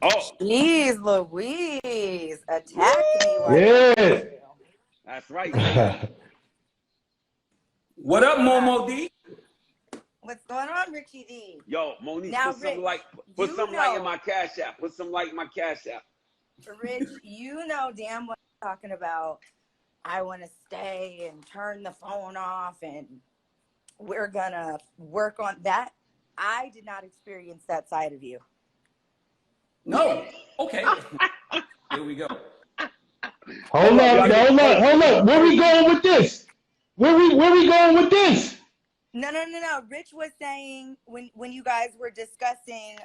Oh, jeez, Louise, attack me. Yeah, that's right. What up, Momo D? What's going on, Richie D? Yo, Moniece, now, put some light in my cash app. Put some light in my cash app. Rich, you know damn what I'm talking about. I want to stay and turn the phone off, and we're gonna work on that. I did not experience that side of you. No. Okay. Here we go. Hold up. Where we going with this? Where we going with this? No. Rich was saying when you guys were discussing,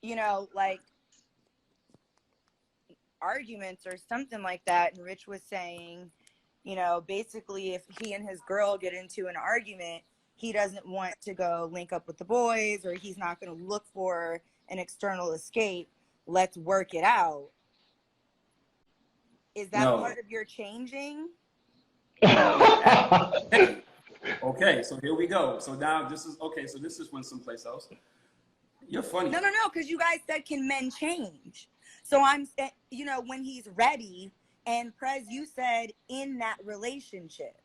you know, like arguments or something like that, and Rich was saying, you know, basically if he and his girl get into an argument, he doesn't want to go link up with the boys, or he's not going to look for an external escape. Let's work it out. Is that part of your changing? Okay, so here we go. So now this is okay. So this is when someplace else. You're funny. No, because you guys said, can men change? So I'm, you know, when he's ready. And Prez, you said in that relationship.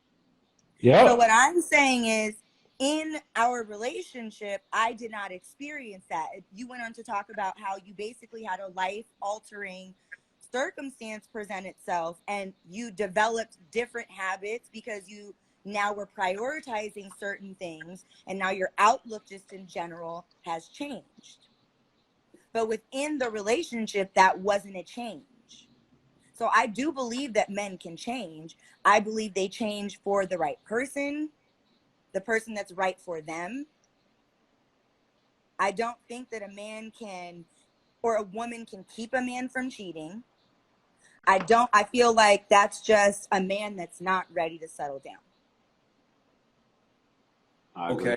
Yeah. So what I'm saying is, in our relationship, I did not experience that. You went on to talk about how you basically had a life-altering circumstance present itself, and you developed different habits because you now were prioritizing certain things, and now your outlook just in general has changed. But within the relationship, that wasn't a change. So I do believe that men can change. I believe they change for the right person, the person that's right for them. I don't think that a man can, or a woman can keep a man from cheating. I feel like that's just a man that's not ready to settle down. Okay.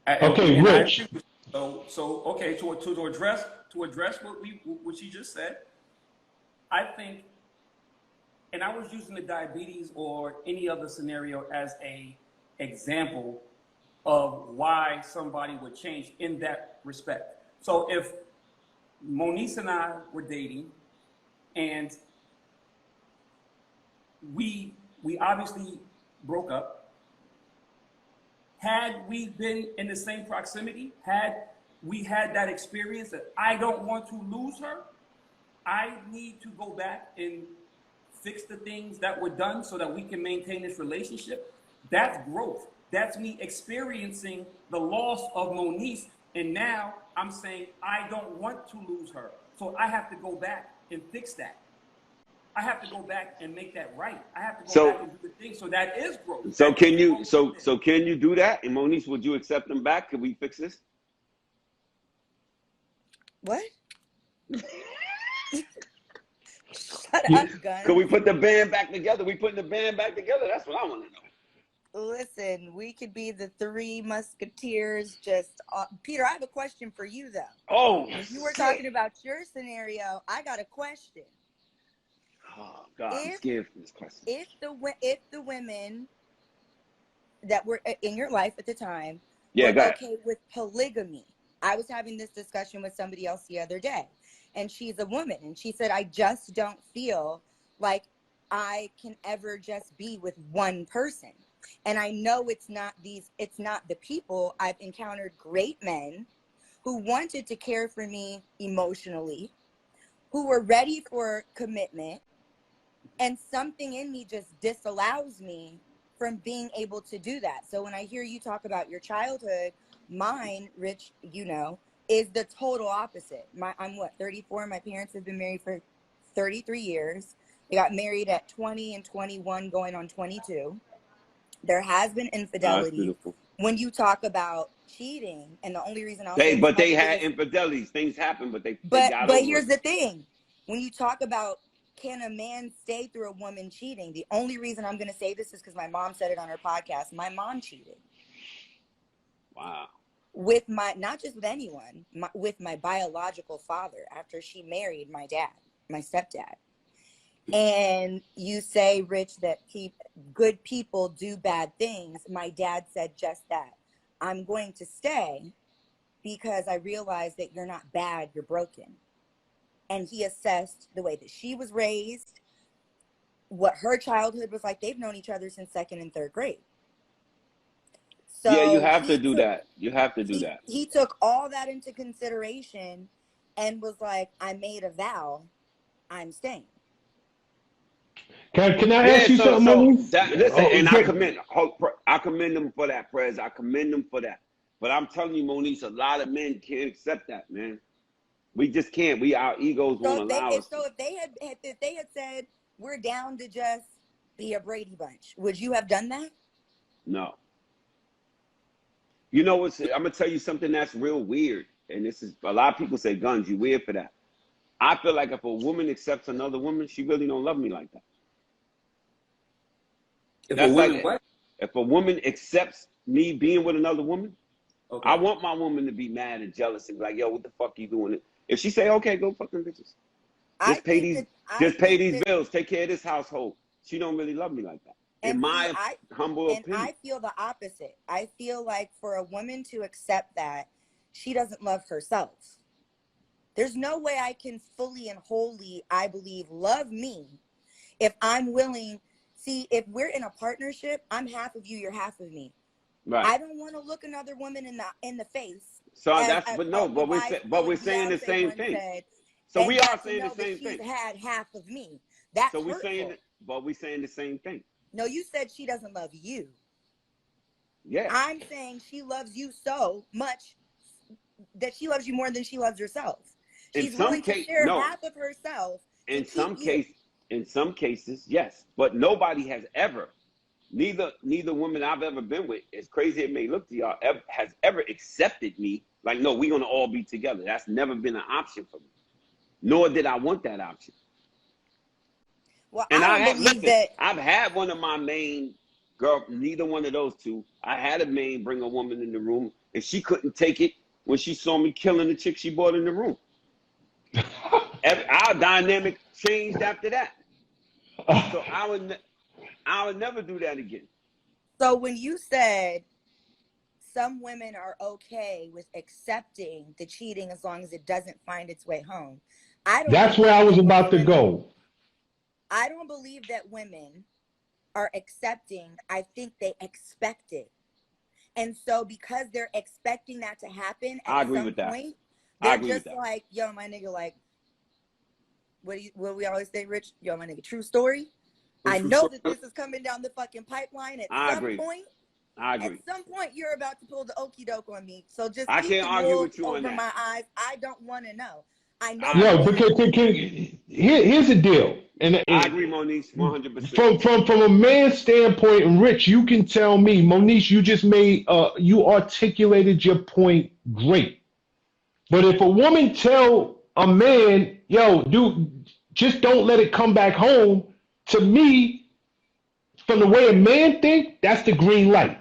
Okay, Rich. So okay, to address what she just said, I think, and I was using the diabetes or any other scenario as a example of why somebody would change in that respect. So if Moniece and I were dating, and we obviously broke up. Had we been in the same proximity, had we had that experience that I don't want to lose her, I need to go back and fix the things that were done so that we can maintain this relationship. That's growth. That's me experiencing the loss of Moniece, and now I'm saying I don't want to lose her. So I have to go back and fix that. I have to go back and make that right. I have to go back and do the thing. So that is growth. So can you can you do that? And Moniece, would you accept them back? Can we fix this? What? Shut up, Gunz. Can we put the band back together? We putting the band back together? That's what I want to know. Listen, we could be the Three Musketeers. Peter, I have a question for you, though. Oh, if you were talking about your scenario, I got a question. Oh God, I'm scared for this question. If the women that were in your life at the time were okay with polygamy, I was having this discussion with somebody else the other day, and she's a woman, and she said, I just don't feel like I can ever just be with one person. And I know it's not the people. I've encountered great men who wanted to care for me emotionally, who were ready for commitment, and something in me just disallows me from being able to do that. So when I hear you talk about your childhood, mine, Rich, is the total opposite. I'm 34. My parents have been married for 33 years. They got married at 20 and 21, going on 22. There has been infidelity. When you talk about cheating, and the only reason they had infidelities. Things happen, but they got over. But here's the thing: when you talk about can a man stay through a woman cheating, the only reason I'm going to say this is because my mom said it on her podcast. My mom cheated. Wow. With not just with anyone, with my biological father after she married my dad, my stepdad. And you say, Rich, that good people do bad things. My dad said just that. I'm going to stay because I realize that you're not bad, you're broken. And he assessed the way that she was raised, what her childhood was like. They've known each other since 2nd and 3rd grade. So yeah, you have to do that. You have to do that. He took all that into consideration and was like, I made a vow, I'm staying. Can I ask you something? I commend them for that, Prez. I commend them for that. But I'm telling you, Moniece, a lot of men can't accept that, man. We just can't. Our egos won't allow us. So if they had said we're down to just be a Brady Bunch, would you have done that? No. You know what's? I'm gonna tell you something that's real weird, and this is a lot of people say, "Gunz, you weird for that." I feel like if a woman accepts another woman, she really don't love me like that. If a woman accepts me being with another woman, okay. I want my woman to be mad and jealous and be like, yo, what the fuck you doing? If she say, okay, go fuck them bitches. Just pay these bills, take care of this household. She don't really love me like that. In my humble opinion. I feel the opposite. I feel like for a woman to accept that, she doesn't love herself. There's no way I can fully and wholly, I believe, love me if I'm willing. See, if we're in a partnership, I'm half of you, you're half of me. Right. I don't want to look another woman in the face. So but we're saying the same thing. So we are saying the same thing. She's had half of me. That's we're saying the same thing. No, you said she doesn't love you. Yeah. I'm saying she loves you so much that she loves you more than she loves herself. She's willing to share half of herself. In some cases, yes. But nobody has ever, neither woman I've ever been with, as crazy it may look to y'all, has ever accepted me Like, no, we're going to all be together. That's never been an option for me. Nor did I want that option. Well, And that I've had one of my main girl, neither one of those two. I had a main bring a woman in the room, and she couldn't take it when she saw me killing the chick she brought in the room. Our dynamic changed after that. So I would never do that again. So when you said some women are okay with accepting the cheating as long as it doesn't find its way home, that's where I was about to go. I don't believe that women are accepting. I think they expect it. And so because they're expecting that to happen at some point, they're just like, yo, my nigga, like, what we always say, Rich? Yo, my nigga, true story. I know that this is coming down the fucking pipeline at some point. I agree. At some point, you're about to pull the okie doke on me. So just I keep can't the argue wool with you over on that. my eyes. I don't want to know. I know. No, because here's the deal. And I agree, Moniece, 100%. From a man's standpoint, and Rich, you can tell me, Moniece, you just made you articulated your point great. But if a woman tell a man, yo, dude, just don't let it come back home, to me, from the way a man think, that's the green light.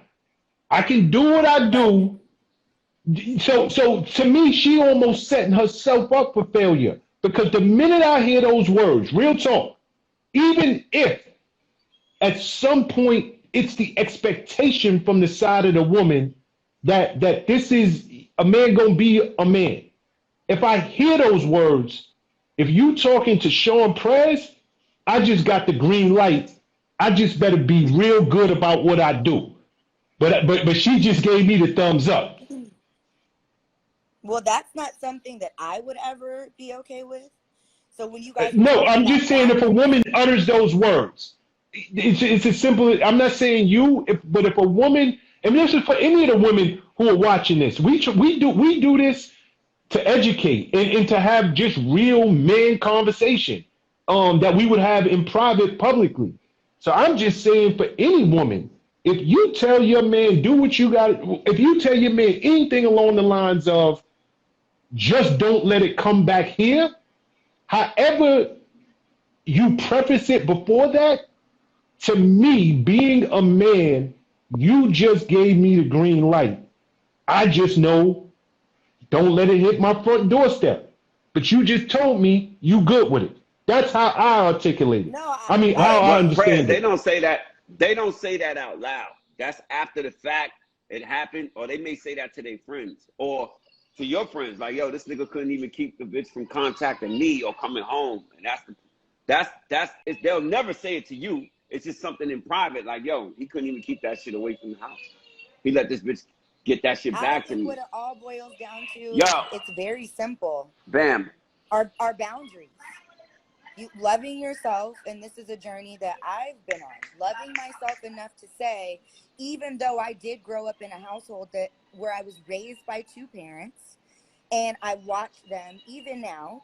I can do what I do. So to me, she almost setting herself up for failure. Because the minute I hear those words, real talk, even if at some point it's the expectation from the side of the woman that this is a man gonna be a man. If I hear those words, if you talking to Sean Prez, I just got the green light. I just better be real good about what I do. But she just gave me the thumbs up. Well, that's not something that I would ever be okay with. So when you guys no, I'm just saying if a woman utters those words, it's as simple. I'm not saying you, but if a woman, and this is for any of the women who are watching this, we do this to educate and to have just real men conversation that we would have in private publicly. So I'm just saying for any woman, if you tell your man do what you got, if you tell your man anything along the lines of just don't let it come back here, however you preface it before that, to me, being a man, you just gave me the green light. I just know, don't let it hit my front doorstep. But you just told me you good with it. That's how I articulate it. No, I mean, how I understand Fred, it. They don't say that. They don't say that out loud. That's after the fact it happened, or they may say that to their friends or to your friends, like, yo, this nigga couldn't even keep the bitch from contacting me or coming home. And they'll never say it to you. It's just something in private, like, yo, he couldn't even keep that shit away from the house. He let this bitch get that shit back to me. What it all boils down to, it's very simple. Bam. Our boundaries. You loving yourself, and this is a journey that I've been on. Loving myself enough to say, even though I did grow up in a household where I was raised by two parents, and I watched them, even now,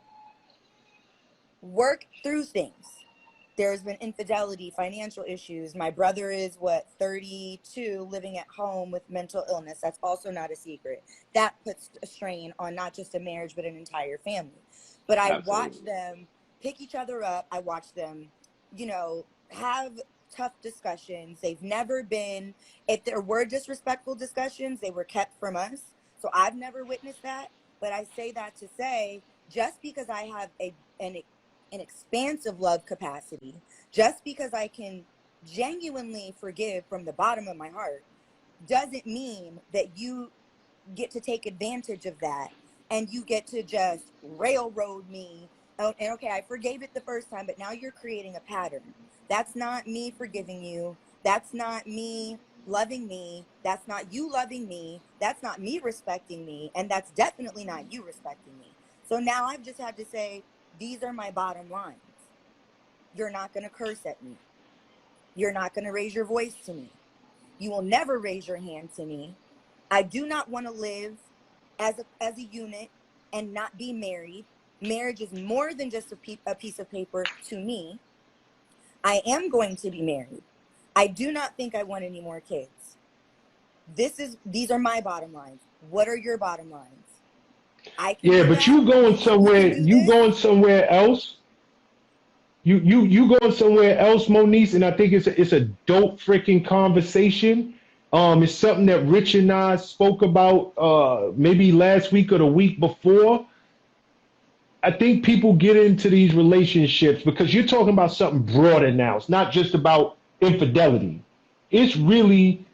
work through things. There's been infidelity, financial issues. My brother is 32, living at home with mental illness. That's also not a secret. That puts a strain on not just a marriage, but an entire family. But I watched them pick each other up. I watched them, have tough discussions. They've never been, if there were disrespectful discussions, they were kept from us. So I've never witnessed that. But I say that to say, just because I have an expansive love capacity, just because I can genuinely forgive from the bottom of my heart, doesn't mean that you get to take advantage of that and you get to just railroad me. Oh, and okay, I forgave it the first time, but now you're creating a pattern. That's not me forgiving you. That's not me loving me. That's not you loving me. That's not me respecting me. And that's definitely not you respecting me. So now I've just had to say, these are my bottom lines. You're not going to curse at me. You're not going to raise your voice to me. You will never raise your hand to me. I do not want to live as a unit and not be married. Marriage is more than just a piece of paper to me. I am going to be married. I do not think I want any more kids. These are my bottom lines. What are your bottom lines? I can Yeah, do but that. you going somewhere, can do you this. going somewhere else. You going somewhere else, Moniece, and I think it's a dope freaking conversation. It's something that Rich and I spoke about maybe last week or the week before. I think people get into these relationships because you're talking about something broader now. It's not just about infidelity. It's really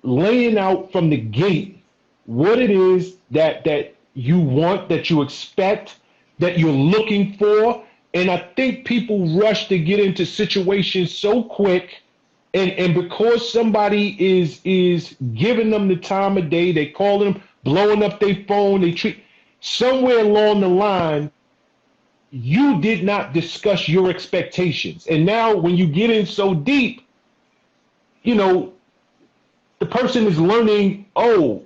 laying out from the gate what it is that you want, that you expect, that you're looking for. And I think people rush to get into situations so quick, and because somebody is giving them the time of day, they call them, blowing up their phone, they treat somewhere along the line, you did not discuss your expectations. And now when you get in so deep, you know, the person is learning, oh,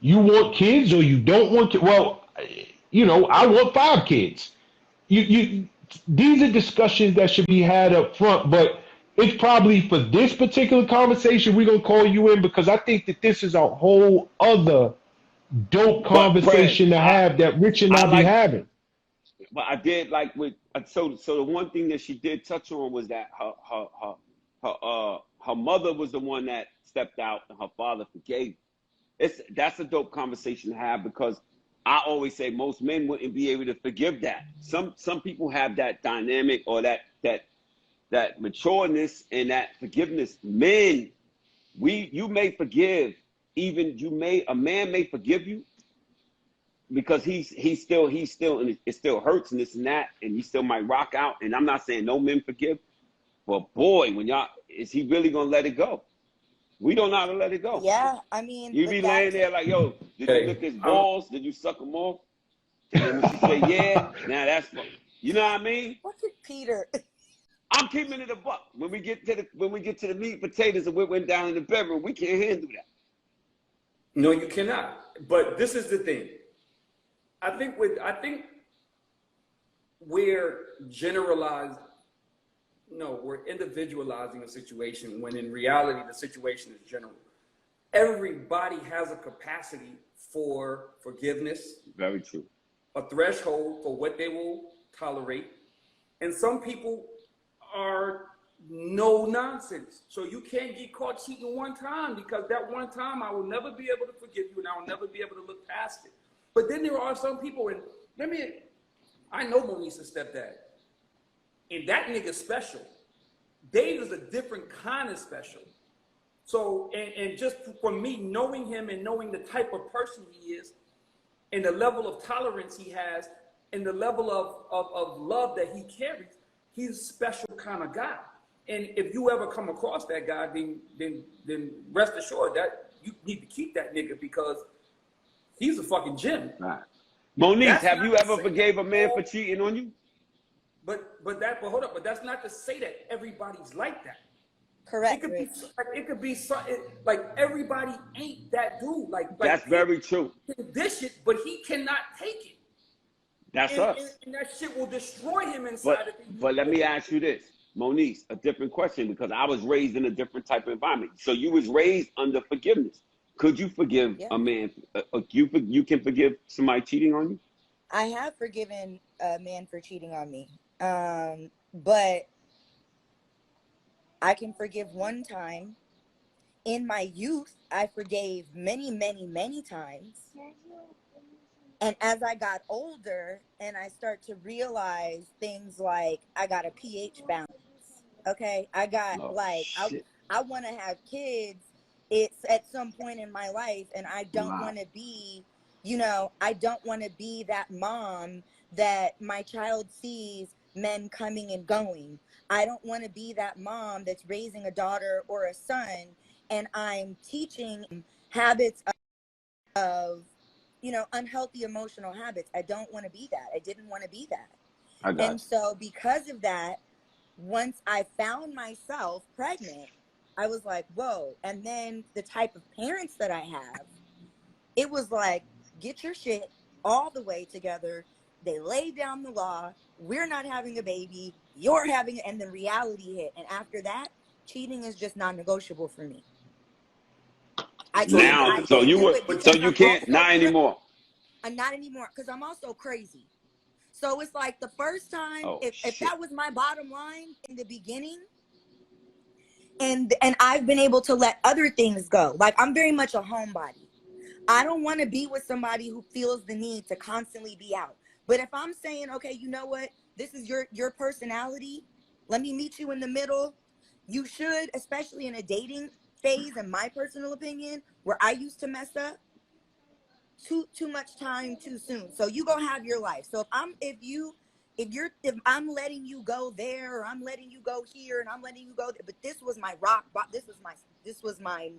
you want kids or you don't want kids? Well, you know, I want 5 kids. You these are discussions that should be had up front, but it's probably for this particular conversation we're gonna call you in because I think that this is a whole other dope But Prez, conversation to have that Rich and I I be like, having. but I did like with so the one thing that she did touch on was that her mother was the one that stepped out and her father forgave. That's a dope conversation to have because I always say most men wouldn't be able to forgive that. Some people have that dynamic or that matureness and that forgiveness. Men, you may forgive, even a man may forgive you because he's still and it still hurts and this and that, and he still might rock out. And I'm not saying no men forgive, but boy, is he really gonna let it go? We don't know how to let it go. Yeah, I mean, You be laying there like, yo, did you lick his balls? Did you suck him off? And then when she say yeah, now that's fun. You know what I mean? Look at Peter. I'm keeping it a buck. When we get to the meat and potatoes and we went down in the bedroom, we can't handle that. No, you cannot. But this is the thing. I think we're generalized. No, we're individualizing a situation when in reality the situation is general. Everybody has a capacity for forgiveness. Very true. A threshold for what they will tolerate. And some people are no nonsense. So you can't get caught cheating one time because that one time I will never be able to forgive you and I will never be able to look past it. But then there are some people, and I know Moniece's stepdad, and that nigga's special. Dave is a different kind of special. So, and just from me knowing him and knowing the type of person he is, and the level of tolerance he has, and the level of love that he carries, he's a special kind of guy. And if you ever come across that guy, then rest assured that you need to keep that nigga because he's a fucking gem. Right. Moniece, have you ever forgave a man for cheating on you? But hold up. But that's not to say that everybody's like that. Correct. It could be like everybody ain't that dude. Like that's very true. This shit, but he cannot take it. That's us. And that shit will destroy him inside. But let me ask you this, Moniece, a different question because I was raised in a different type of environment. So you was raised under forgiveness. Could you forgive a man? You can forgive somebody cheating on you? I have forgiven a man for cheating on me. But I can forgive one time. In my youth, I forgave many, many, many times. And as I got older and I start to realize things like I got a pH balance. Okay. I got I want to have kids. It's at some point in my life and I don't want to be, I don't want to be that mom that my child sees men coming and going. I don't want to be that mom that's raising a daughter or a son and I'm teaching habits of unhealthy emotional habits. I don't want to be that. I didn't want to be that. And so because of that, once I found myself pregnant, I was like, whoa. And then the type of parents that I have, it was like, get your shit all the way together. They laid down the law. We're not having a baby. You're having, and the reality hit. And after that, cheating is just non-negotiable for me. I So can't. you- Now, I so can't you do would, it because so you I'm can't, also not anymore. not anymore because I'm also crazy. So it's like the first time, Oh, if shit. that was my bottom line in the beginning, and I've been able to let other things go. Like I'm very much a homebody. I don't want to be with somebody who feels the need to constantly be out. But if I'm saying, okay, you know what? This is your personality. Let me meet you in the middle. You should, especially in a dating phase, in my personal opinion, where I used to mess up, too much time too soon. So you go have your life. So if I'm letting you go there, or I'm letting you go here, and I'm letting you go there, but this was my this was my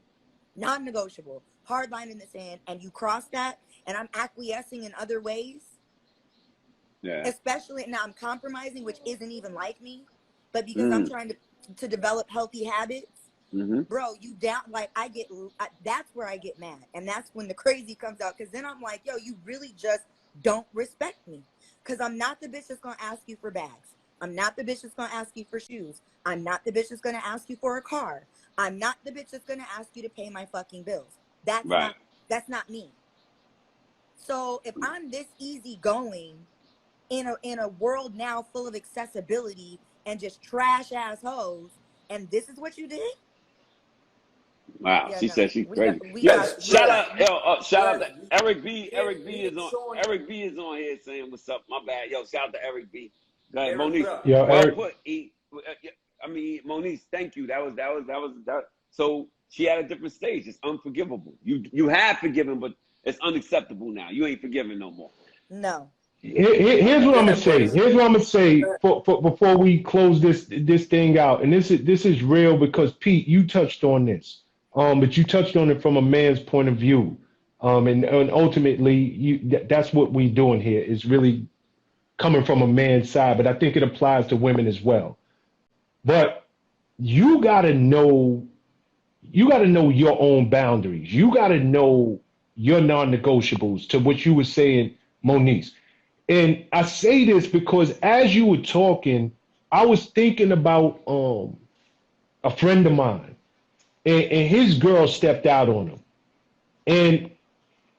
non-negotiable, hard line in the sand, and you cross that, and I'm acquiescing in other ways, Yeah. especially now I'm compromising, which isn't even like me, but because I'm trying to develop healthy habits, bro, you down, like that's where I get mad, and that's when the crazy comes out, because then I'm like, yo, you really just don't respect me, because I'm not the bitch that's gonna ask you for bags. I'm not the bitch that's gonna ask you for shoes. I'm not the bitch that's gonna ask you for a car. I'm not the bitch that's gonna ask you to pay my fucking bills. That's Right. not me. So if I'm this easygoing in a world now full of accessibility and just trash ass hoes, and this is what you did? Wow, Yeah, she no. said she's We crazy. got we Yo, got we shout got out, yo, shout out to Eric B. Yeah, Eric B he is ain't on. showing Eric B is on here saying what's up. My bad. Yo, shout out to Eric B. Go ahead, Eric, Moniece. what up? Yo, Well Eric. put. I mean, Moniece, thank you. That was. So she at a different stage. It's unforgivable. You have forgiven, but it's unacceptable now. You ain't forgiving no more. no. Here's what I'm gonna say. Prez. Here's what I'm gonna say for before we close this thing out. And this is real because Pete, you touched on this. But you touched on it from a man's point of view. And ultimately, that's what we're doing here is really coming from a man's side. But I think it applies to women as well. But you gotta know your own boundaries. You gotta know your non-negotiables. To what you were saying, Moniece. And I say this because as you were talking, I was thinking about a friend of mine, and his girl stepped out on him, and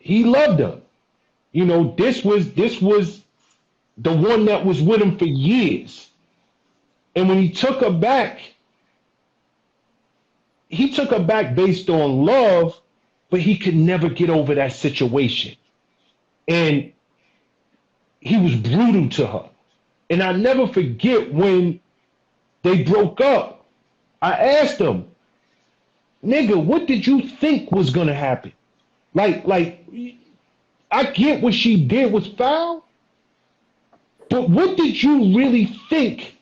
he loved her. You know, this was the one that was with him for years, and when he took her back based on love, but he could never get over that situation, and he was brutal to her. And I never forget when they broke up. I asked him, nigga, what did you think was gonna happen? Like, I get what she did was foul, but what did you really think?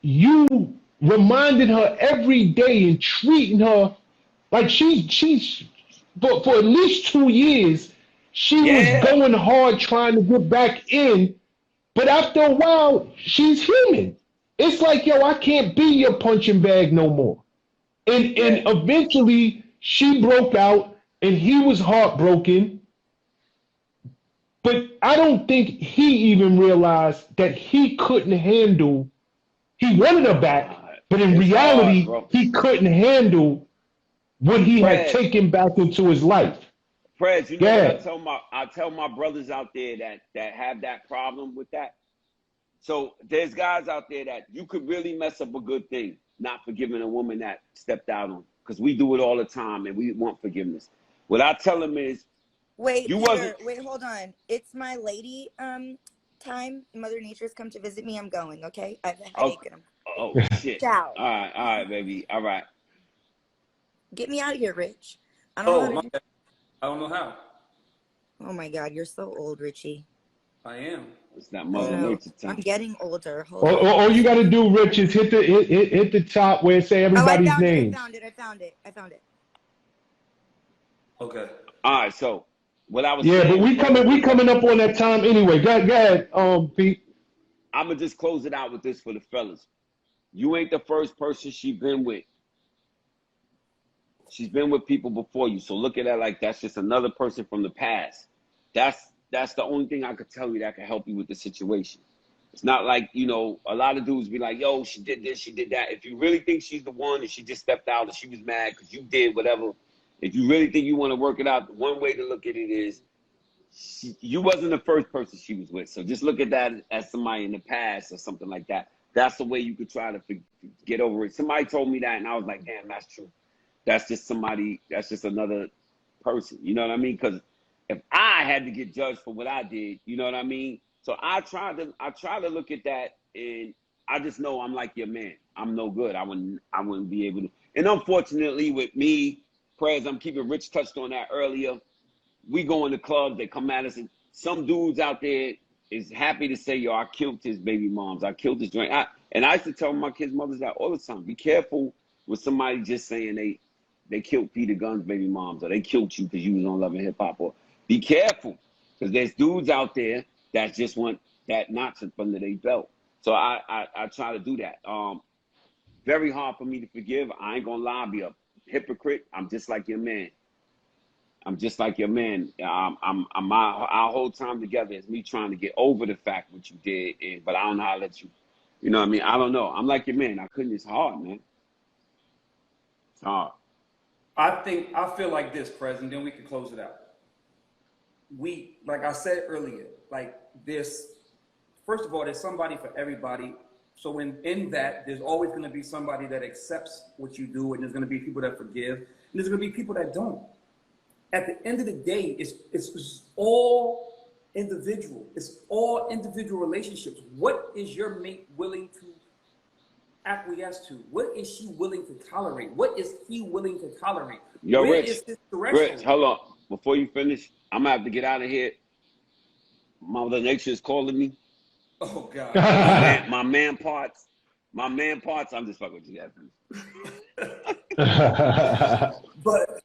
You reminded her every day and treating her like she's for at least 2 years, she was Yeah. going hard trying to get back in, but after a while, she's human. It's like, yo, I can't be your punching bag no more. And eventually she broke out and he was heartbroken. But I don't think he even realized that he couldn't handle, he wanted her back, but in It's hard, reality, bro. he couldn't handle what he had Fred, taken back into his life. Fred, you know what Yeah. I tell my brothers out there that have that problem with that. So there's guys out there that you could really mess up a good thing, not forgiving a woman that stepped out on, because we do it all the time and we want forgiveness. What I tell them is, Wait, you Peter, wasn't. wait, hold on. It's my lady time. Mother Nature's come to visit me. I'm going, okay? I have a headache Okay. and I'm Oh shit. ciao. All right, baby. All right. Get me out of here, Rich. I don't know how to do. My, I don't know how. Oh my God, you're so old, Richie. I am. It's not I Mother know. Nature I'm time. getting older. Hold All, on. all you got to do, Rich, is hit the top where it say Oh, I everybody's found it. I names. found it. I found it. I found it. Okay. All right. So what I was Yeah, but saying, Fred, we is coming up on that time anyway. Go ahead, Pete. I'm gonna just close it out with this for the fellas. You ain't the first person she been with. She's been with people before you. So look at that like that's just another person from the past. That's the only thing I could tell you that could help you with the situation. It's not like, a lot of dudes be like, yo, she did this, she did that. If you really think she's the one and she just stepped out and she was mad because you did whatever, If you really think you want to work it out, one way to look at it is you wasn't the first person she was with. So just look at that as somebody in the past or something like that. That's the way you could try to get over it. Somebody told me that, and I was like, damn, that's true. That's just somebody, that's just another person. You know what I mean? Because if I had to get judged for what I did, you know what I mean? So I try to look at that, and I just know I'm like your man. I'm no good. I wouldn't be able to. And unfortunately with me, Prez, I'm keeping Rich touched on that earlier. We go in the clubs, they come at us, and some dudes out there is happy to say, yo, I killed his baby moms. I killed his joint. And I used to tell my kids' mothers that all the time. Be careful with somebody just saying they killed Peter Gunz baby moms, or they killed you because you was on Love and Hip Hop. Or be careful, because there's dudes out there that just want that notch under their belt. So I try to do that. Very hard for me to forgive. I ain't gonna lie, I'll be a hypocrite. I'm just like your man. I'm just like your man. Our whole time together is me trying to get over the fact what you did, but I don't know how to let you. You know what I mean? I don't know. I'm like your man. I couldn't. It's hard, man. It's hard. I feel like this, President. Then we can close it out. Like I said earlier, like this. First of all, there's somebody for everybody. So in that, there's always going to be somebody that accepts what you do, and there's going to be people that forgive, and there's going to be people that don't. At the end of the day, it's all individual. It's all individual relationships. What is your mate willing to acquiesce to? What is she willing to tolerate? What is he willing to tolerate? Yo, Where Rich, is this threshold? Rich, hold on. Before you finish, I'm going to have to get out of here. Mother Nature is calling me. Oh, God. my man parts. I'm just fucking with you. But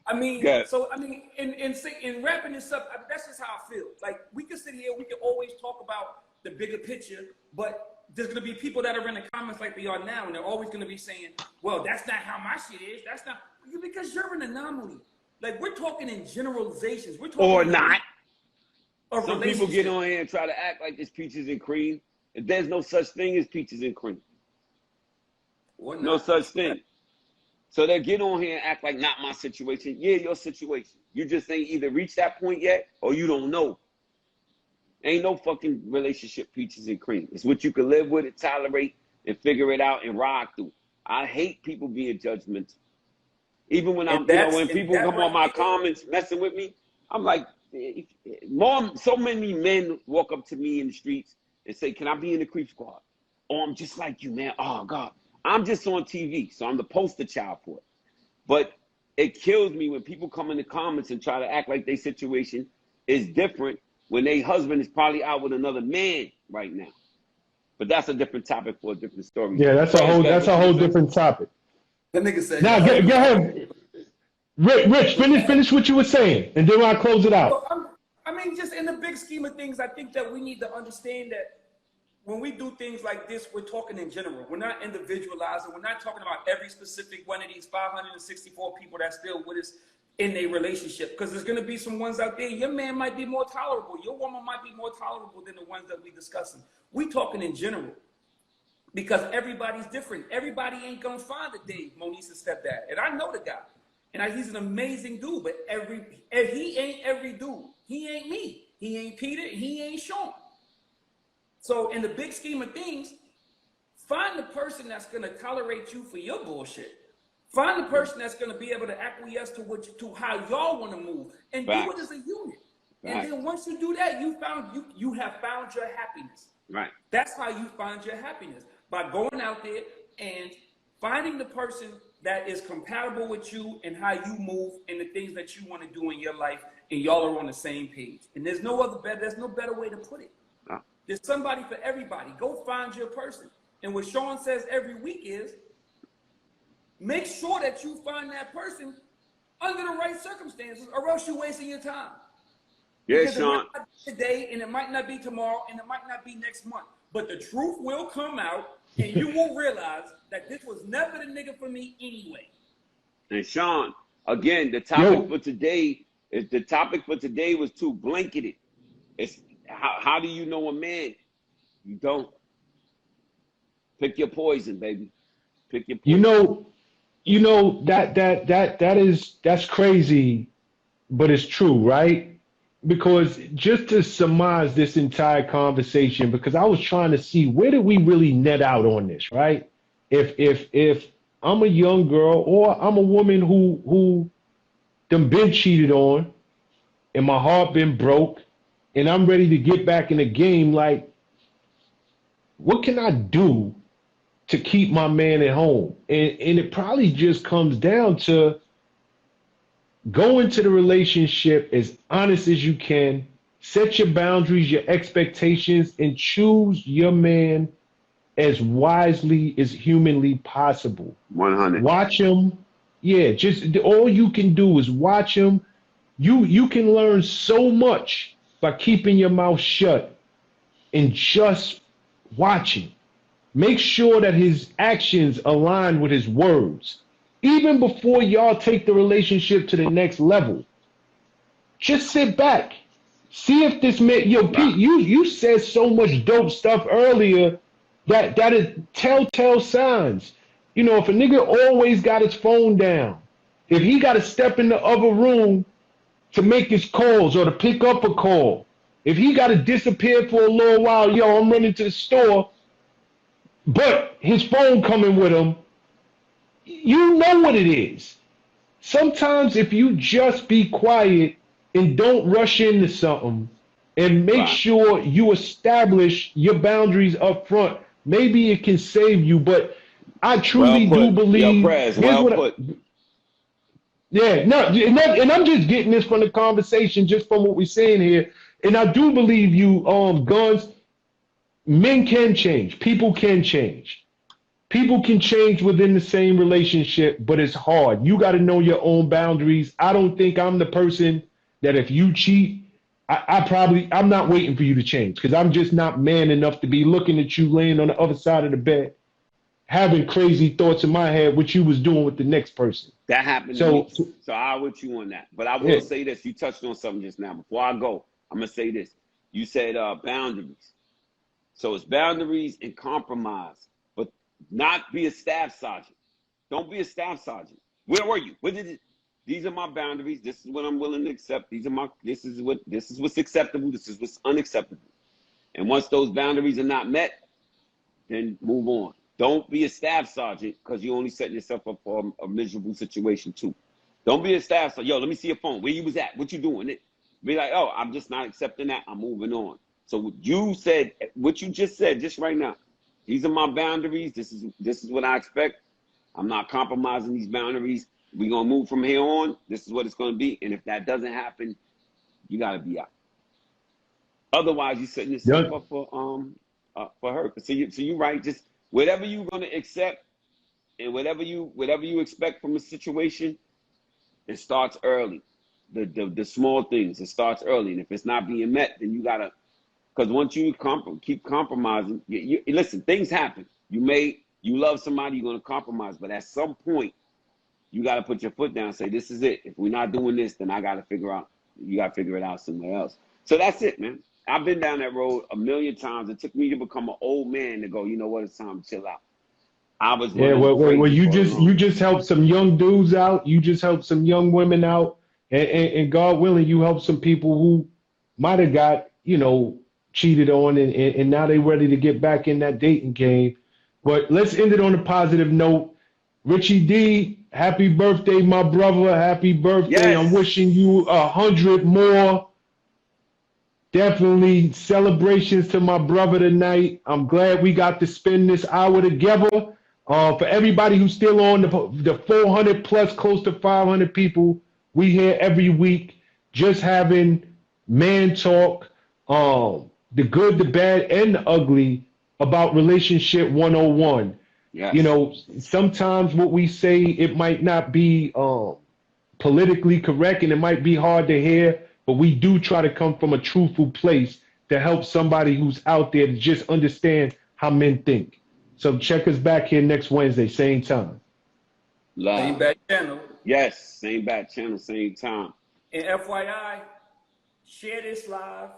I mean, so I mean, in wrapping this up, that's just how I feel. Like, we can sit here, we can always talk about the bigger picture, but there's gonna be people that are in the comments like they are now, and they're always gonna be saying, "Well, that's not how my shit is. That's not," because you're an anomaly. Like, we're talking in generalizations. We're talking or not. Some people get on here and try to act like it's peaches and cream. There's no such thing as peaches and cream. No such thing. So they get on here and act like not my situation. Yeah, your situation. You just ain't either reached that point yet or you don't know. Ain't no fucking relationship peaches and cream. It's what you can live with, and tolerate, and figure it out and ride through. I hate people being judgmental. Even when when people come on my comments messing with me, I'm like, so many men walk up to me in the streets and say, "Can I be in the Creep Squad?" Oh, I'm just like you, man. Oh God, I'm just on TV, so I'm the poster child for it. But it kills me when people come in the comments and try to act like their situation is different when their husband is probably out with another man right now. But that's a different topic for a different story. Yeah, that's a whole different topic. That nigga said, "Now go ahead, Rich. Finish what you were saying, and then I'll close it out." I mean, just in the big scheme of things, I think that we need to understand that when we do things like this, we're talking in general. We're not individualizing. We're not talking about every specific one of these 564 people that's still with us in a relationship. Because there's going to be some ones out there. Your man might be more tolerable. Your woman might be more tolerable than the ones that we discussing. We talking in general. Because everybody's different. Everybody ain't going to find the Dave Moniece's stepdad. And I know the guy. And he's an amazing dude. But if he ain't every dude, he ain't me. He ain't Peter. He ain't Sean. So in the big scheme of things, find the person that's going to tolerate you for your bullshit. Find the person that's going to be able to acquiesce to how y'all want to move, and do it as a unit. And then once you do that, you have found your happiness. Right. That's how you find your happiness, by going out there and finding the person that is compatible with you and how you move and the things that you want to do in your life, and y'all are on the same page. And there's no better way to put it. No. There's somebody for everybody. Go find your person. And what Sean says every week is, make sure that you find that person under the right circumstances, or else you're wasting your time. Yeah, because Sean. It might not be today, and it might not be tomorrow, and it might not be next month. But the truth will come out, and you will realize that this was never the nigga for me anyway. And Sean, again, the topic for today was too blanketed. It's how do you know a man? You don't. Pick your poison, baby. Pick your poison. you know, that's crazy, but it's true, right? Because just to surmise this entire conversation, because I was trying to see where did we really net out on this, right? If I'm a young girl or I'm a woman who done been cheated on and my heart been broke and I'm ready to get back in the game, like, what can I do to keep my man at home? And it probably just comes down to go into the relationship as honest as you can, set your boundaries, your expectations, and choose your man as wisely as humanly possible. 100. Watch him. Yeah, just all you can do is watch him. You can learn so much by keeping your mouth shut and just watching. Make sure that his actions align with his words. Even before y'all take the relationship to the next level, just sit back. See if this man, yo, Pete, you said so much dope stuff earlier that is telltale signs. You know, if a nigga always got his phone down, if he got to step in the other room to make his calls or to pick up a call, if he got to disappear for a little while, yo, I'm running to the store, but his phone coming with him, you know what it is. Sometimes if you just be quiet and don't rush into something and make sure you establish your boundaries up front, maybe it can save you. But I truly do believe. Yo, Prez, well put. Yeah, no, and I'm just getting this from the conversation, just from what we're saying here. And I do believe you, Gunz, men can change. People can change. People can change within the same relationship, but it's hard. You got to know your own boundaries. I don't think I'm the person that if you cheat, I'm not waiting for you to change, because I'm just not man enough to be looking at you laying on the other side of the bed, having crazy thoughts in my head, what you was doing with the next person. That happened to me. So I'll with you on that. But I will say this. You touched on something just now. Before I go, I'm going to say this. You said boundaries. So it's boundaries and compromise. Not be a staff sergeant. Don't be a staff sergeant. Where were you? What did it? These are my boundaries. This is what I'm willing to accept. This is what's acceptable. This is what's unacceptable. And once those boundaries are not met, then move on. Don't be a staff sergeant, because you only setting yourself up for a miserable situation too. Don't be a staff sergeant. Yo, let me see your phone. Where you was at? What you doing? Be like, oh, I'm just not accepting that. I'm moving on. So you said what you just said just right now. These are my boundaries. This is what I expect. I'm not compromising these boundaries. We're going to move from here on. This is what it's going to be. And if that doesn't happen, you got to be out. Otherwise, you're setting yourself up for her. So you're right. Just whatever you're going to accept and whatever you expect from a situation, it starts early. The small things, it starts early. And if it's not being met, then you got to, because once you keep compromising, listen, things happen. You love somebody, you're going to compromise. But at some point, you got to put your foot down and say, this is it. If we're not doing this, then you got to figure it out somewhere else. So that's it, man. I've been down that road a million times. It took me to become an old man to go, you know what, it's time to chill out. I was you just helped some young dudes out. You just helped some young women out. And God willing, you helped some people who might have got, cheated on, and now they're ready to get back in that dating game. But let's end it on a positive note. Richie D, happy birthday, my brother. Happy birthday. Yes. I'm wishing you 100 more. Definitely celebrations to my brother tonight. I'm glad we got to spend this hour together. For everybody who's still on the 400 plus, close to 500 people, we here every week just having man talk, the good, the bad, and the ugly about relationship 101. Yes. Sometimes what we say, it might not be politically correct and it might be hard to hear, but we do try to come from a truthful place to help somebody who's out there to just understand how men think. So check us back here next Wednesday, same time. Same bad channel. Yes, same bad channel, same time. And FYI, share this live.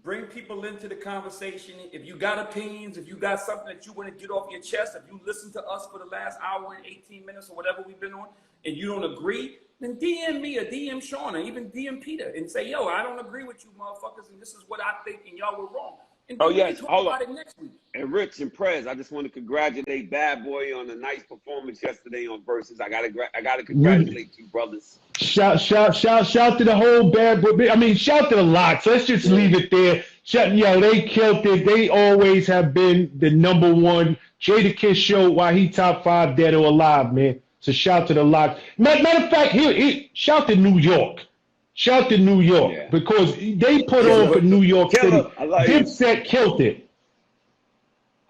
Bring people into the conversation. If you got opinions, if you got something that you want to get off your chest, if you listen to us for the last hour and 18 minutes or whatever we've been on, and you don't agree, then DM me or DM Sean or even DM Peter and say, yo, I don't agree with you motherfuckers, and this is what I think, and y'all were wrong. And Oh, then yes. we can talk Hold about on. it next week. And Rich and Prez, I just want to congratulate Bad Boy on a nice performance yesterday on Versus. I gotta congratulate you, brothers. Shout to the whole Bad Boy. I mean, shout to the Locks. Let's just leave it there. They killed it. They always have been the #1 Jadakiss show while he top 5 dead or alive, man. So shout to the Locks. Matter of fact, shout to New York. Shout to New York because they put on for New York City. Dipset killed it.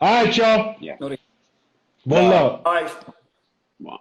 All right, y'all. Yeah. One love. All right. Come on.